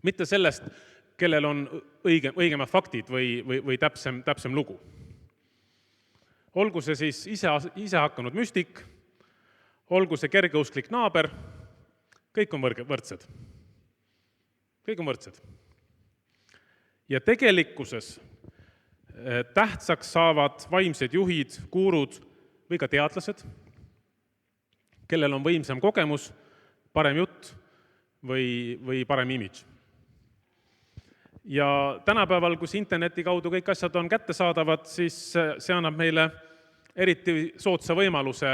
Mitte sellest, kellel on õigemad faktid või täpsem lugu. Olgu see siis ise hakanud müstik, olgu see kergeusklik naaber, kõik on võrdsed. Kõik on võrdsed. Ja tegelikkuses tähtsaks saavad vaimsed juhid, guurud või ka teadlased, kellel on võimsam kogemus, parem jutt või parem imidž. Ja tänapäeval, kus interneti kaudu kõik asjad on kättesaadavad, siis see annab meile eriti soodsa võimaluse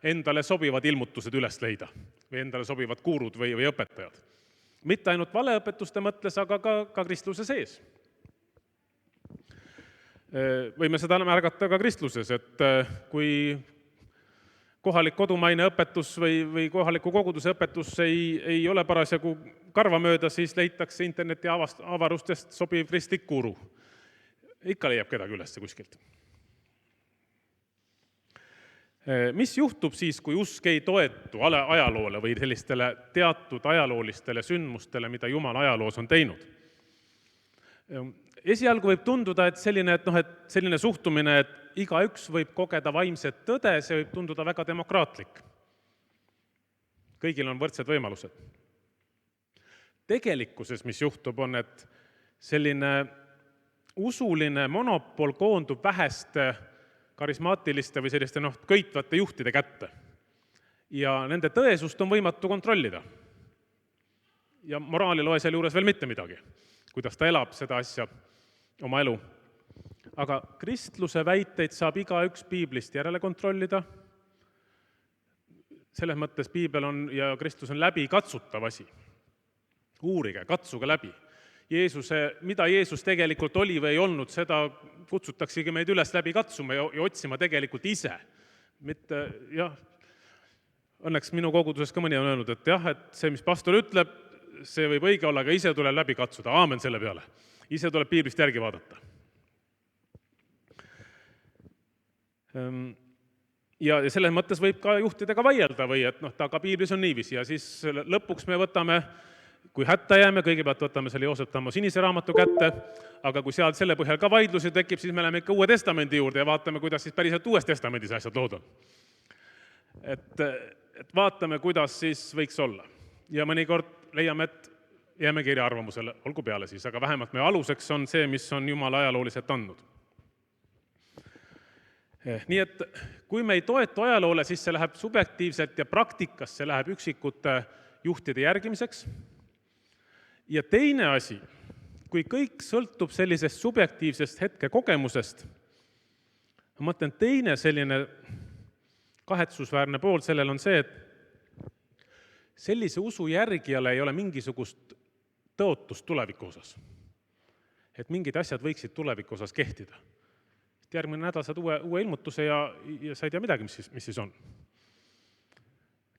endale sobivad ilmutused üles leida või endale sobivad guurud või õpetajad. Mitte ainult valeõpetuste mõttes, aga ka kristluse sees. Võime seda märgata ka kristluses, et kui kohalik kodumaine õpetus või kohaliku koguduse õpetus ei ole parasjagu karvamööda, siis leitakse interneti avarustest sobiv kristlik guru. Ikka leiab kedagi üles kuskilt. Mis juhtub siis, kui usk ei toetu ajaloole või sellistele teatud ajaloolistele sündmustele, mida Jumal ajaloos on teinud? Esialgu võib tunduda, et selline suhtumine, et igaüks võib kogeda vaimset tõde, see võib tunduda väga demokraatlik. Kõigil on võrdsed võimalused. Tegelikkuses, mis juhtub, on, et selline usuline monopol koondub väheste karismaatiliste või selliste köitvate juhtide kätte. Ja nende tõesust on võimatu kontrollida. Ja moraal ei loe seal juures veel mitte midagi, kuidas ta elab seda asja, oma elu. Aga kristluse väiteid saab igaüks piiblist järele kontrollida. Selles mõttes piibel ja kristlus on läbi katsutav asi. Uurige, katsuge läbi. Mida Jeesus tegelikult oli või ei olnud, seda kutsutaksegi meid üles läbi katsuma ja otsima tegelikult ise. Mitte, õnneks minu koguduses ka mõni on öelnud, et et see, mis pastor ütleb, see võib õige olla, aga ise tuleb läbi katsuda. Aamen selle peale. Ise tuleb piiblist järgi vaadata. Ja selles mõttes võib ka juhtidega vaielda või et aga piiblis on niiviisi ja siis lõpuks me võtame, kui hätta jääme, kõigepealt võtame selle Joosep Tammo sinise raamatu kätte, aga kui seal selle põhjal ka vaidlusi tekib, siis me läheme ikka Uue Testamendi juurde ja vaatame, kuidas siis päriselt Uues Testamendis asjad lood on. Et vaatame, kuidas siis võiks olla. Ja mõnikord leiame, et jääme kirja arvamusele, olgu peale siis, aga vähemalt meie aluseks on see, mis on Jumal ajalooliselt andnud. Nii et kui me ei toetu ajaloole, siis see läheb subjektiivselt ja praktikas see läheb üksikute juhtide järgimiseks. Ja teine asi, kui kõik sõltub sellisest subjektiivsest hetkekogemusest, ma mõtlen, teine selline kahetsusväärne pool sellel on see, et sellise usu järgijale ei ole mingisugust tõotust tuleviku osas. Et mingid asjad võiksid tuleviku osas kehtida. Järgmine nädal saad uue ilmutuse ja sa ei tea midagi, mis siis on.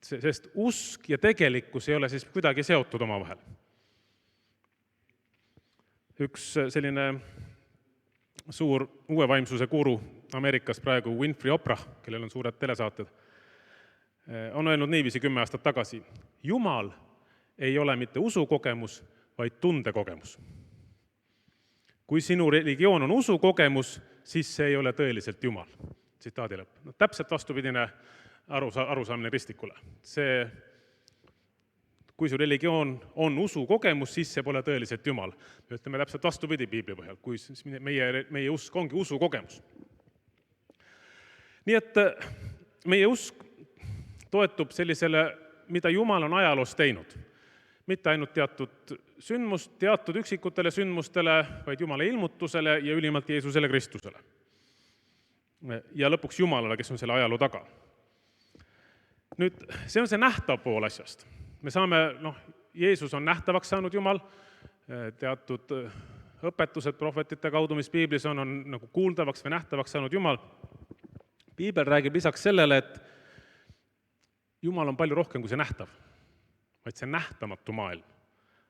Sest usk ja tegelikkus ei ole siis kuidagi seotud omavahel. Üks selline suur uue vaimsuse guru Ameerikas praegu, Winfrey Oprah, kellel on suured telesaated, on öelnud niiviisi 10 aastat tagasi: Jumal ei ole mitte usukogemus, vaid tundekogemus. Kui sinu religioon on usukogemus, siis see ei ole tõeliselt Jumal. Tsitaadi lõpp. No, täpselt vastupidine arusaamine ristikule. Kui su religioon on usukogemus, siis see pole tõeliselt Jumal. Me ütleme täpselt vastupidi Piibli põhjal, kui meie usk ongi usukogemus. Nii et meie usk toetub sellisele, mida Jumal on ajaloos teinud. Mitte ainult teatud üksikutele sündmustele, vaid Jumala ilmutusele ja ülimalt Jeesusele Kristusele. Ja lõpuks Jumalale, kes on selle ajaloo taga. Nüüd, see on see nähtav pool asjast. Me saame, Jeesus on nähtavaks saanud Jumal, teatud õpetused prohvetite kaudu, mis Piiblis on nagu kuuldavaks või nähtavaks saanud Jumal. Piibel räägib lisaks sellele, et Jumal on palju rohkem kui see nähtav, vaid see nähtamatu maailm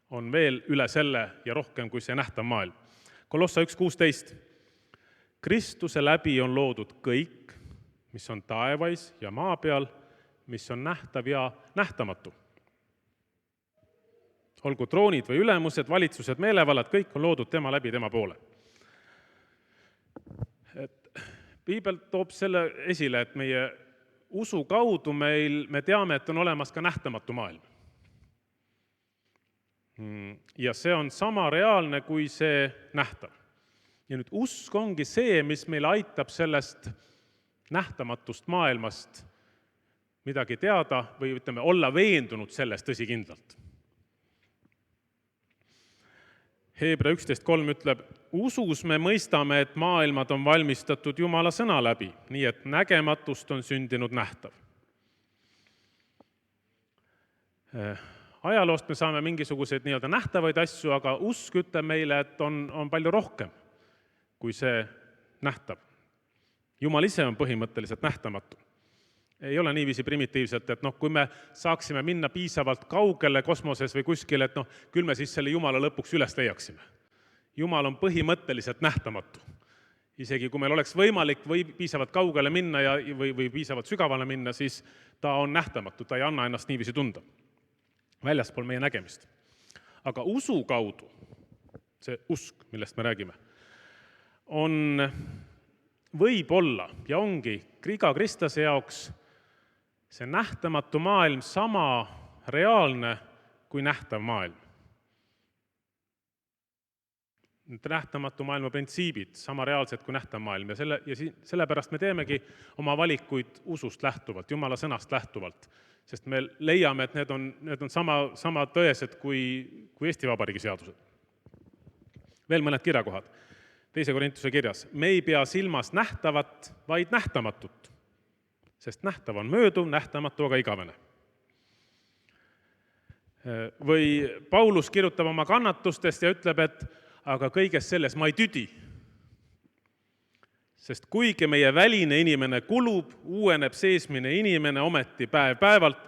on veel üle selle ja rohkem kui see nähtav maailm. Kolossa 1.16. Kristuse läbi on loodud kõik, mis on taevais ja maa peal, mis on nähtav ja nähtamatu. Olgu troonid või ülemused, valitsused, meelevallad, kõik on loodud tema läbi, tema poole. Piibel toob selle esile, et meie usu kaudu me teame, et on olemas ka nähtamatu maailm. Ja see on sama reaalne kui see nähtav. Ja nüüd usk ongi see, mis meil aitab sellest nähtamatust maailmast midagi teada või ütleme, olla veendunud sellest tõsikindlalt. Heebra 11.3 ütleb, usus me mõistame, et maailmad on valmistatud Jumala sõna läbi, nii et nägematust on sündinud nähtav. Ajaloost me saame mingisuguseid nii-öelda nähtavaid asju, aga usk ütleb meile, et on palju rohkem kui see nähtav. Jumal ise on põhimõtteliselt nähtamatu. Ei ole niiviisi primitiivselt, et kui me saaksime minna piisavalt kaugele kosmoses või kuskil, et küll me siis selle Jumala lõpuks üles leiaksime. Jumal on põhimõtteliselt nähtamatu. Isegi kui meil oleks võimalik või piisavalt kaugele minna või piisavalt sügavale minna, siis ta on nähtamatu, ta ei anna ennast niiviisi tunda. Väljaspool meie nägemist. Aga usu kaudu, see usk, millest me räägime, võib olla ja ongi iga kristlase jaoks see nähtamatu maailm sama reaalne kui nähtav maailm. Nähtamatu maailma printsiibid sama reaalsed kui nähtav maailm ja sellepärast me teemegi oma valikuid usust lähtuvalt, Jumala sõnast lähtuvalt, sest me leiame, et need on sama tõesed kui Eesti Vabariigi seadused. Veel mõned kirjakohad. 2. Korintuse kirjas. Me ei pea silmas nähtavat, vaid nähtamatut, sest nähtav on mööduv, nähtamatu aga igavene. Või Paulus kirjutab oma kannatustest ja ütleb, et aga kõiges selles ma ei tüdi. Sest kuigi meie väline inimene kulub, uueneb seesmine inimene ometi päev-päevalt,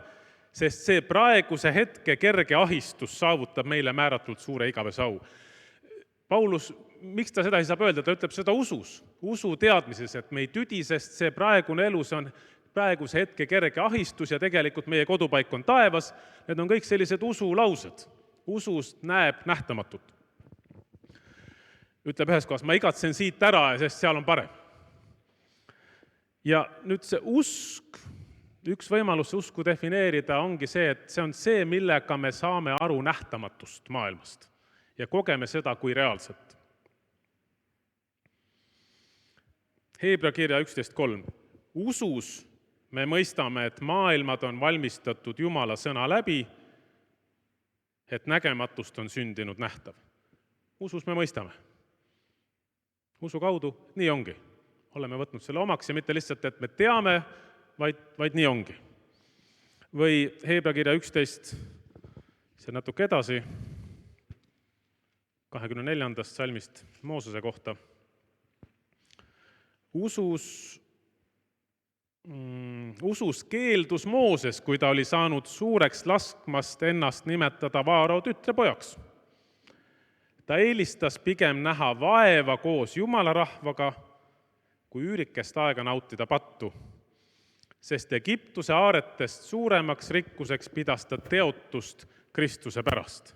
sest see praeguse hetke kerge ahistus saavutab meile määratult suure igavese au. Paulus, miks ta seda ei saab öelda? Ta ütleb seda usu teadmises, et me ei tüdi, sest see praegune elus on praeguse hetke kerge ahistus ja tegelikult meie kodupaik on taevas. Need on kõik sellised usulaused. Usust näeb nähtamatut. Ütleb ühes kohas, ma igatsen siit ära, sest seal on parem. Ja nüüd see usk, üks võimalus usku defineerida ongi see, et see on see, millega me saame aru nähtamatust maailmast ja kogeme seda kui reaalset. Heebra kirja 11.3. Usus me mõistame, et maailmad on valmistatud Jumala sõna läbi, et nägematust on sündinud nähtav. usus me mõistame. Usu kaudu nii ongi. Oleme võtnud selle omaks ja mitte lihtsalt, et me teame, vaid nii ongi. Või Heebra kirja 11, see natuke edasi, 24. salmist Moosese kohta. Usus keeldus Mooses, kui ta oli saanud suureks laskmast ennast nimetada Vaarao tütrepojaks. Ta eelistas pigem näha vaeva koos Jumala rahvaga, kui üürikest aega nautida pattu, sest Egiptuse aaretest suuremaks rikkuseks pidas ta teotust Kristuse pärast,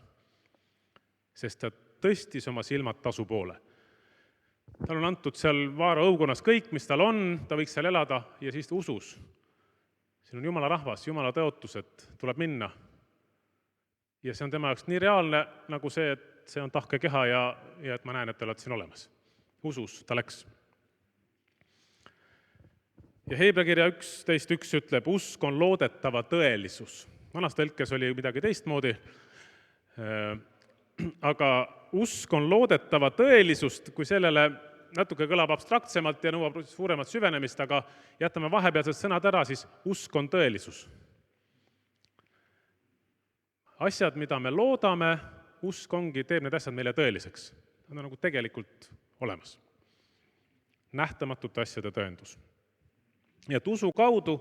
sest ta tõstis oma silmad tasu poole. Tal on antud seal Vaarao õukonnas kõik, mis tal on, ta võiks seal elada ja siis ta usus. Siin on Jumala rahvas, Jumala teotused, tuleb minna. Ja see on tema jaoks nii reaalne, nagu see, et see on tahke keha ja et ma näen, et te olete siin olemas. Usus ta läks. Ja Heebra kirja 11.1 ütleb, usk on loodetava tõelisus. Vanas tõlkes oli midagi teistmoodi, aga usk on loodetava tõelisust, kui sellele natuke kõlab abstraktsemalt ja nõuab suuremat süvenemist, aga jätame vahepealsed sõnad ära, siis usk on tõelisus. Asjad, mida me loodame, usk ongi, teeb need asjad meile tõeliseks. Nad on nagu tegelikult olemas. Nähtamatute asjade tõendus. Ja et usu kaudu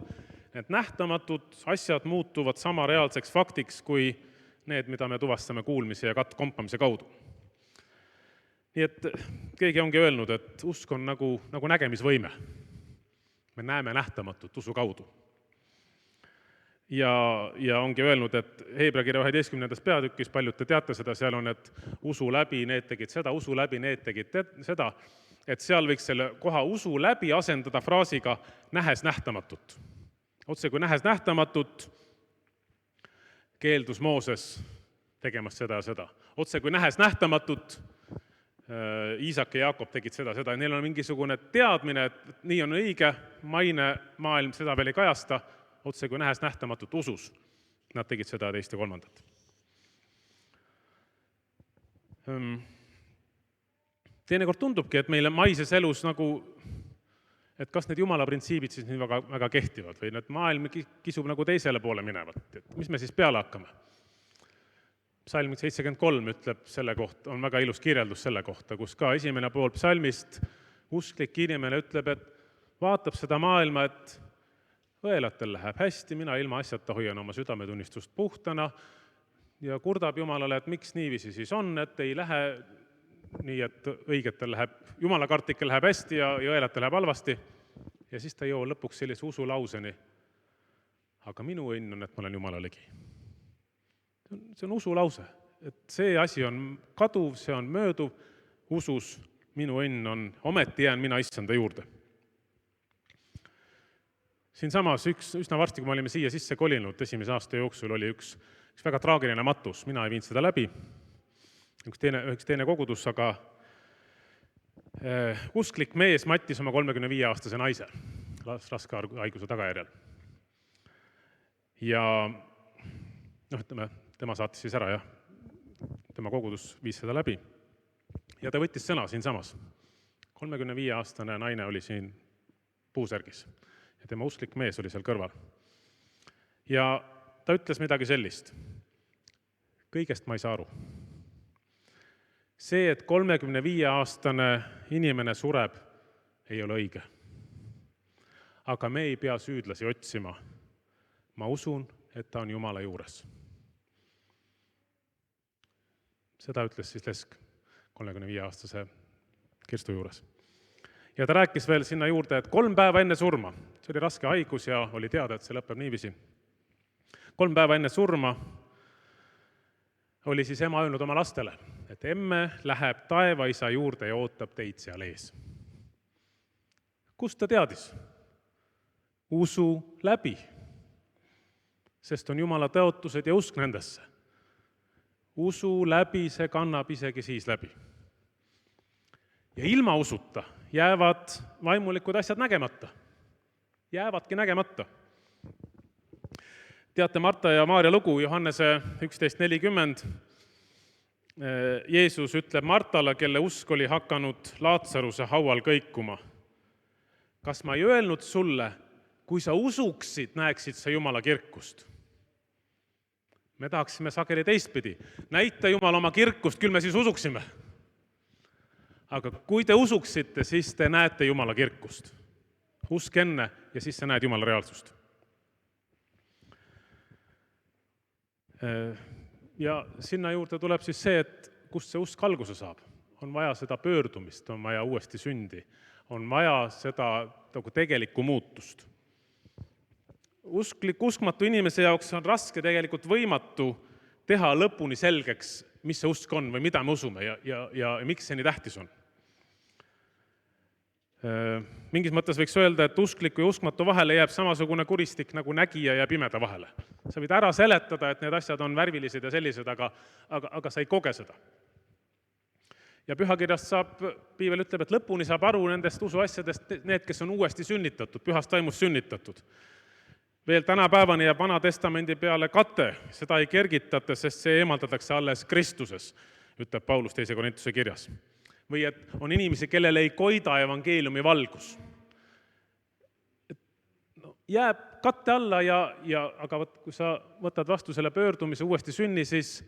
need nähtamatud asjad muutuvad sama reaalseks faktiks kui need, mida me tuvastame kuulmise ja kompamise kaudu. Nii et keegi ongi öelnud, et usk on nagu nägemisvõime. Me näeme nähtamatut usu kaudu. Ja ongi öelnud, et Heebra kirja 11. peatükis, paljud te teate seda, seal on, et usu läbi need tegid seda, usu läbi need tegid seda, et seal võiks selle koha usu läbi asendada fraasiga nähes nähtamatut. Otse kui nähes nähtamatut, keeldus Mooses tegemast seda ja seda. Otse kui nähes nähtamatut, Iisak ja Jaakob tegid seda. Neil on mingisugune teadmine, et nii on õige, maine maailm seda veel ei kajasta, otse kui nähes nähtamatut usus. Nad tegid seda teist ja kolmandat. Teinekord tundubki, et meile maises elus et kas need Jumala printsiibid siis nii väga kehtivad või need maailm kisub nagu teisele poole minevat. Et mis me siis peale hakkame? Psalm 73 ütleb selle kohta, on väga ilus kirjeldus selle kohta, kus ka esimene pool psalmist usklik inimene ütleb, et vaatab seda maailma, et õelatel läheb hästi, mina ilma asjata hoian oma südametunnistust puhtana ja kurdab Jumalale, et miks niiviisi siis on, et ei lähe nii, et õigetel läheb, Jumala kartikel läheb hästi ja õelatel läheb halvasti. Ja siis ta jõuab lõpuks sellise usulauseni. Aga minu õnn on, et ma olen Jumala ligi. See on usulause, et see asi on kaduv, see on mööduv, usus minu õnn on, ometi jään mina issanda juurde. Siinsamas üsna varsti, kui me olime siia sisse kolinud, esimese aasta jooksul oli üks väga traagiline matus, mina ei viinud seda läbi, üks teine kogudus, aga usklik mees mattis oma 35-aastase naise raske haiguse tagajärjel. Ja tema saatis siis ära, tema kogudus viis seda läbi. Ja ta võttis sõna siinsamas. 35-aastane naine oli siin puusärgis ja tema usklik mees oli seal kõrval. Ja ta ütles midagi sellist. Kõigest ma ei saa aru. See, et 35-aastane inimene sureb, ei ole õige. Aga me ei pea süüdlasi otsima. Ma usun, et ta on Jumala juures. Seda ütles siis Lesk 35-aastase Kirstu juures. Ja ta rääkis veel sinna juurde, et 3 päeva enne surma, see oli raske haigus ja oli teada, et see lõpeb niiviisi. 3 päeva enne surma oli siis ema öelnud oma lastele, et emme läheb taevaisa juurde ja ootab teid seal ees. Kust ta teadis? Usu läbi, sest on Jumala tõotused ja usk nendesse. Usu läbi see kannab isegi siis läbi. Ja ilma usuta jäävad vaimulikud asjad nägemata. Jäävadki nägemata. Teate Marta ja Maarja lugu Johannese 11.40, Jeesus ütleb Martale, kelle usk oli hakanud Laatsaruse haual kõikuma. Kas ma ei öelnud sulle, kui sa usuksid, näeksid sa Jumala kirkust? Me tahaksime sageli teistpidi. Näita Jumal oma kirkust, küll me siis usuksime. Aga kui te usuksite, siis te näete Jumala kirkust. Usk enne ja siis sa näed Jumala reaalsust. Ja sinna juurde tuleb siis see, et kust see usk alguse saab. On vaja seda pöördumist, on vaja uuesti sündi, on vaja seda tegelikku muutust. Uskmatu inimese jaoks on raske, tegelikult võimatu teha lõpuni selgeks, mis see usk on või mida me usume ja miks see nii tähtis on. Mingis mõttes võiks öelda, et uskliku ja uskmatu vahele jääb samasugune kuristik nagu nägija ja pimeda vahele. Sa võid ära seletada, et need asjad on värvilised ja sellised, aga sa ei koge seda. Ja pühakirjast piibel ütleb, et lõpuni saab aru nendest usuasjadest need, kes on uuesti sünnitatud, pühast taimust sünnitatud. Veel tänapäevani jääb Vana Testamendi peale kate, seda ei kergitata, sest see eemaldatakse alles Kristuses, ütleb Paulus 2. Korintuse kirjas. Või et on inimesi, kellele ei koida evangeeliumi valgus. Jääb katte alla, aga kui sa võtad vastu selle pöördumise uuesti sünni, siis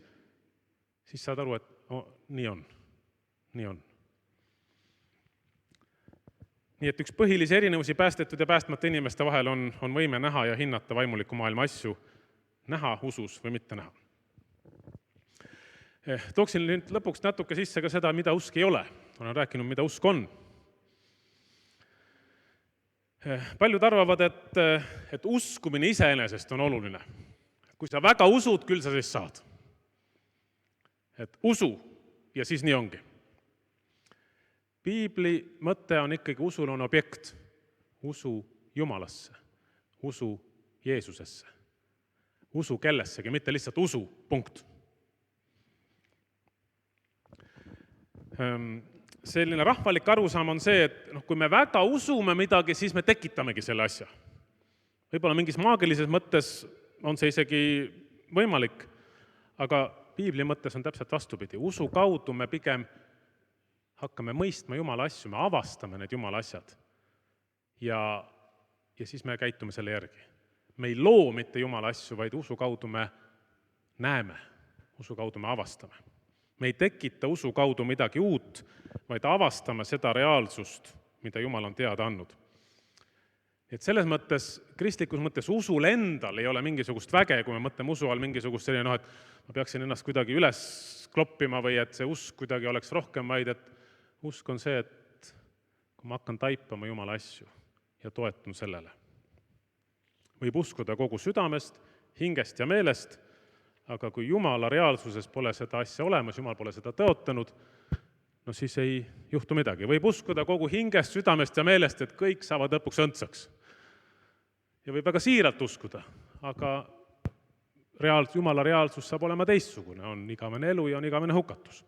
saad aru, et nii on. Nii et üks põhilisi erinevusi päästetud ja päästmata inimeste vahel on võime näha ja hinnata vaimuliku maailma asju, näha usus või mitte näha. Tooksin nüüd lõpuks natuke sisse ka seda, mida usk ei ole. Olen rääkinud, mida usk on. Paljud arvavad, et uskumine iseenesest on oluline. Kui sa väga usud, küll sa siis saad. Et usu ja siis nii ongi. Piibli mõte on ikkagi usul on objekt. Usu Jumalasse, usu Jeesusesse, usu kellessegi, mitte lihtsalt usu, punkt. Selline rahvalik arusaam on see, et kui me väga usume midagi, siis me tekitamegi selle asja. Võib-olla mingis maagilises mõttes on see isegi võimalik, aga piibli mõttes on täpselt vastupidi. Usu kaudu me pigem hakkame mõistma Jumala asju, me avastame need Jumala asjad ja siis me käitume selle järgi. Me ei loo mitte Jumala asju, vaid usu kaudu me näeme, usu kaudu me avastame. Me ei tekita usu kaudu midagi uut, vaid avastame seda reaalsust, mida Jumal on teada andnud. Et selles mõttes, kristlikus mõttes usul endal ei ole mingisugust väge, kui me mõtleme usu all mingisugust selline, et ma peaksin ennast kuidagi üles kloppima või et see usk kuidagi oleks rohkem, vaid et usk on see, et kui ma hakkan taipama Jumala asju ja toetun sellele. Võib uskuda kogu südamest, hingest ja meelest, aga kui Jumala reaalsuses pole seda asja olemas, Jumal pole seda tõotanud, no siis ei juhtu midagi. Võib uskuda kogu hingest, südamest ja meelest, et kõik saavad lõpuks õndsaks. Ja võib väga siiralt uskuda, aga Jumala reaalsus saab olema teistsugune, on igavene elu ja on igavene hukatus.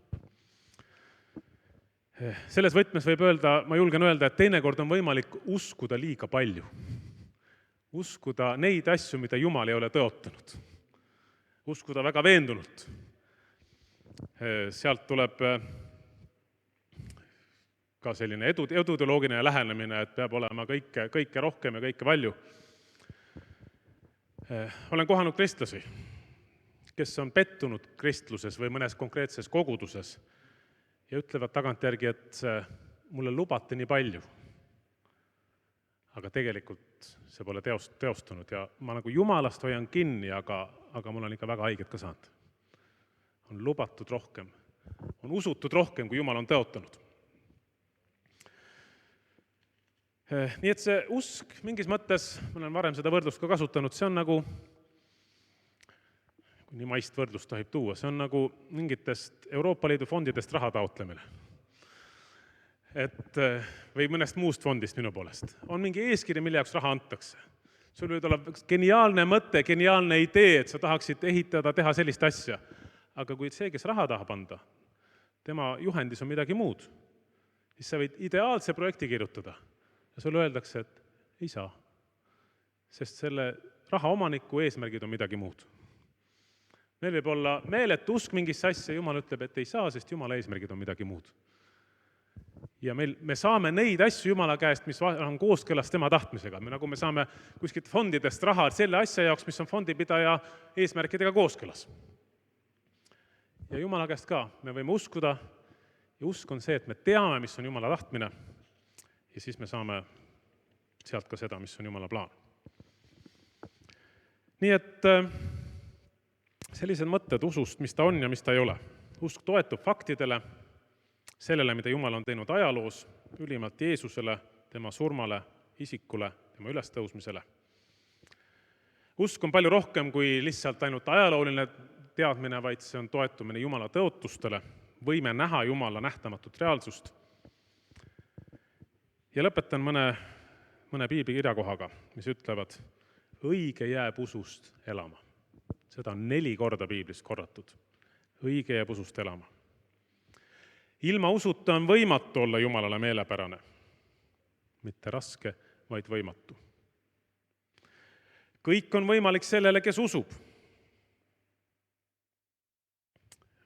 Selles võtmes võib öelda, ma julgen öelda, et teinekord on võimalik uskuda liiga palju. Uskuda neid asju, mida Jumal ei ole tõotanud. Uskuda väga veendunult. Sealt tuleb ka selline edutoloogiline lähenemine, et peab olema kõike rohkem ja kõike palju. Olen kohanud kristlasi, kes on pettunud kristluses või mõnes konkreetses koguduses ja ütlevad tagantjärgi, et mulle lubati nii palju, aga tegelikult see pole teostunud ja ma nagu Jumalast hoian kinni, aga mul on ikka väga haiget ka saanud. On lubatud rohkem, on usutud rohkem, kui Jumal on tõotanud. Nii et see usk mingis mõttes, ma olen varem seda võrdlust ka kasutanud, see on nagu, kui nii maist võrdlust tohib tuua, see on nagu mingitest Euroopa Liidu fondidest raha taotlemine. Või mõnest muust fondist minu poolest. On mingi eeskiri, mille jaoks raha antakse. Sul võib olla geniaalne mõte, geniaalne idee, et sa tahaksid ehitada, teha sellist asja. Aga kui see, kes raha tahab anda, tema juhendis on midagi muud, siis sa võid ideaalse projekti kirjutada. Ja sulle öeldakse, et ei saa, sest selle raha omaniku eesmärgid on midagi muud. meil võib olla meeletu usk mingisse asja, Jumal ütleb, et ei saa, sest Jumala eesmärgid on midagi muud. Ja me saame neid asju Jumala käest, mis on kooskõlas tema tahtmisega. Nagu me saame kuskilt fondidest raha selle asja jaoks, mis on fondipidaja eesmärkidega kooskõlas. Ja Jumala käest ka me võime uskuda ja usk on see, et me teame, mis on Jumala tahtmine ja siis me saame sealt ka seda, mis on Jumala plaan. Nii et sellised mõtted usust, mis ta on ja mis ta ei ole. Usk toetub faktidele, sellele, mida Jumal on teinud ajaloos, ülimalt Jeesusele, tema surmale, isikule, tema ülestõusmisele. Usk on palju rohkem kui lihtsalt ainult ajalooline teadmine, vaid see on toetumine Jumala tõotustele, võime näha Jumala nähtamatut reaalsust. Ja lõpetan mõne piibli kirjakohaga, mis ütlevad, õige jääb usust elama. Seda on 4 korda piiblis korratud. Õige jääb usust elama. Ilma usuta on võimatu olla Jumalale meelepärane. Mitte raske, vaid võimatu. Kõik on võimalik sellele, kes usub.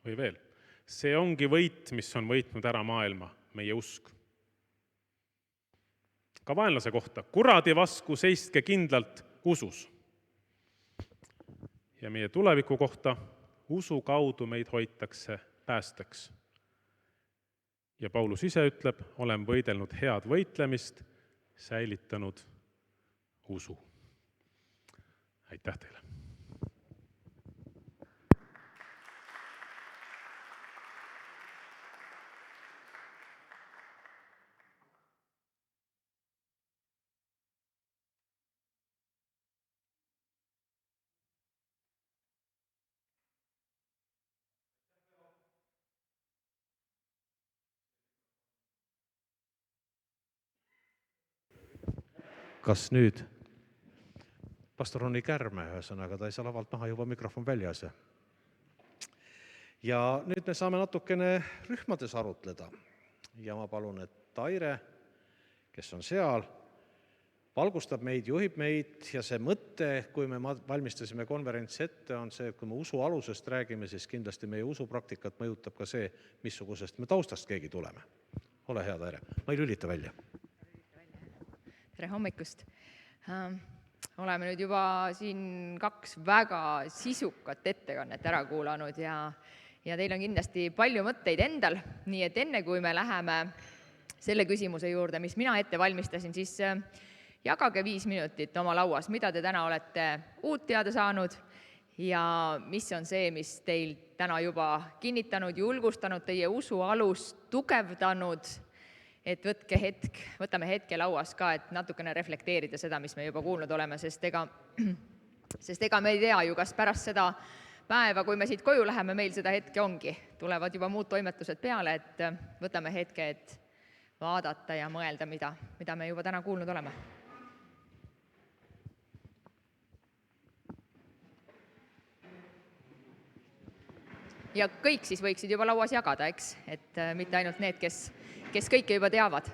Või veel, see ongi võit, mis on võitnud ära maailma, meie usk. Ka vaenlase kohta, kuradi vasku seistke kindlalt usus. Ja meie tuleviku kohta, usu kaudu meid hoitakse päästeks. Ja Paulus ise ütleb, olen võidelnud head võitlemist, säilitanud usu. Aitäh teile! Kas nüüd? Pastor Onni Kärme, ühesõnaga, ta ei saa lavalt maha, juba mikrofon väljas. Ja nüüd me saame natukene rühmades arutleda. Ja ma palun, et Aire, kes on seal, valgustab meid, juhib meid ja see mõte, kui me valmistasime konverentsi ette, on see, et kui me usu alusest räägime, siis kindlasti meie usupraktikat mõjutab ka see, missugusest me taustast keegi tuleme. Ole hea, Aire. Ma ei lülita välja. Tere hommikust! Oleme nüüd juba siin 2 väga sisukat ettekannet ära kuulanud ja teil on kindlasti palju mõtteid endal, nii et enne kui me läheme selle küsimuse juurde, mis mina ette valmistasin, siis jagage 5 minutit oma lauas, mida te täna olete uut teada saanud ja mis on see, mis teil täna juba kinnitanud, julgustanud, teie usu alust tugevdanud, et võtame hetke lauas ka, et natukene reflekteerida seda, mis me juba kuulnud oleme, sest ega me ei tea ju, kas pärast seda päeva, kui me siit koju läheme, meil seda hetke ongi. Tulevad juba muud toimetused peale, et võtame hetke, et vaadata ja mõelda, mida me juba täna kuulnud oleme. Ja kõik siis võiksid juba lauas jagada, eks? Et mitte ainult need, kes kõike juba teavad.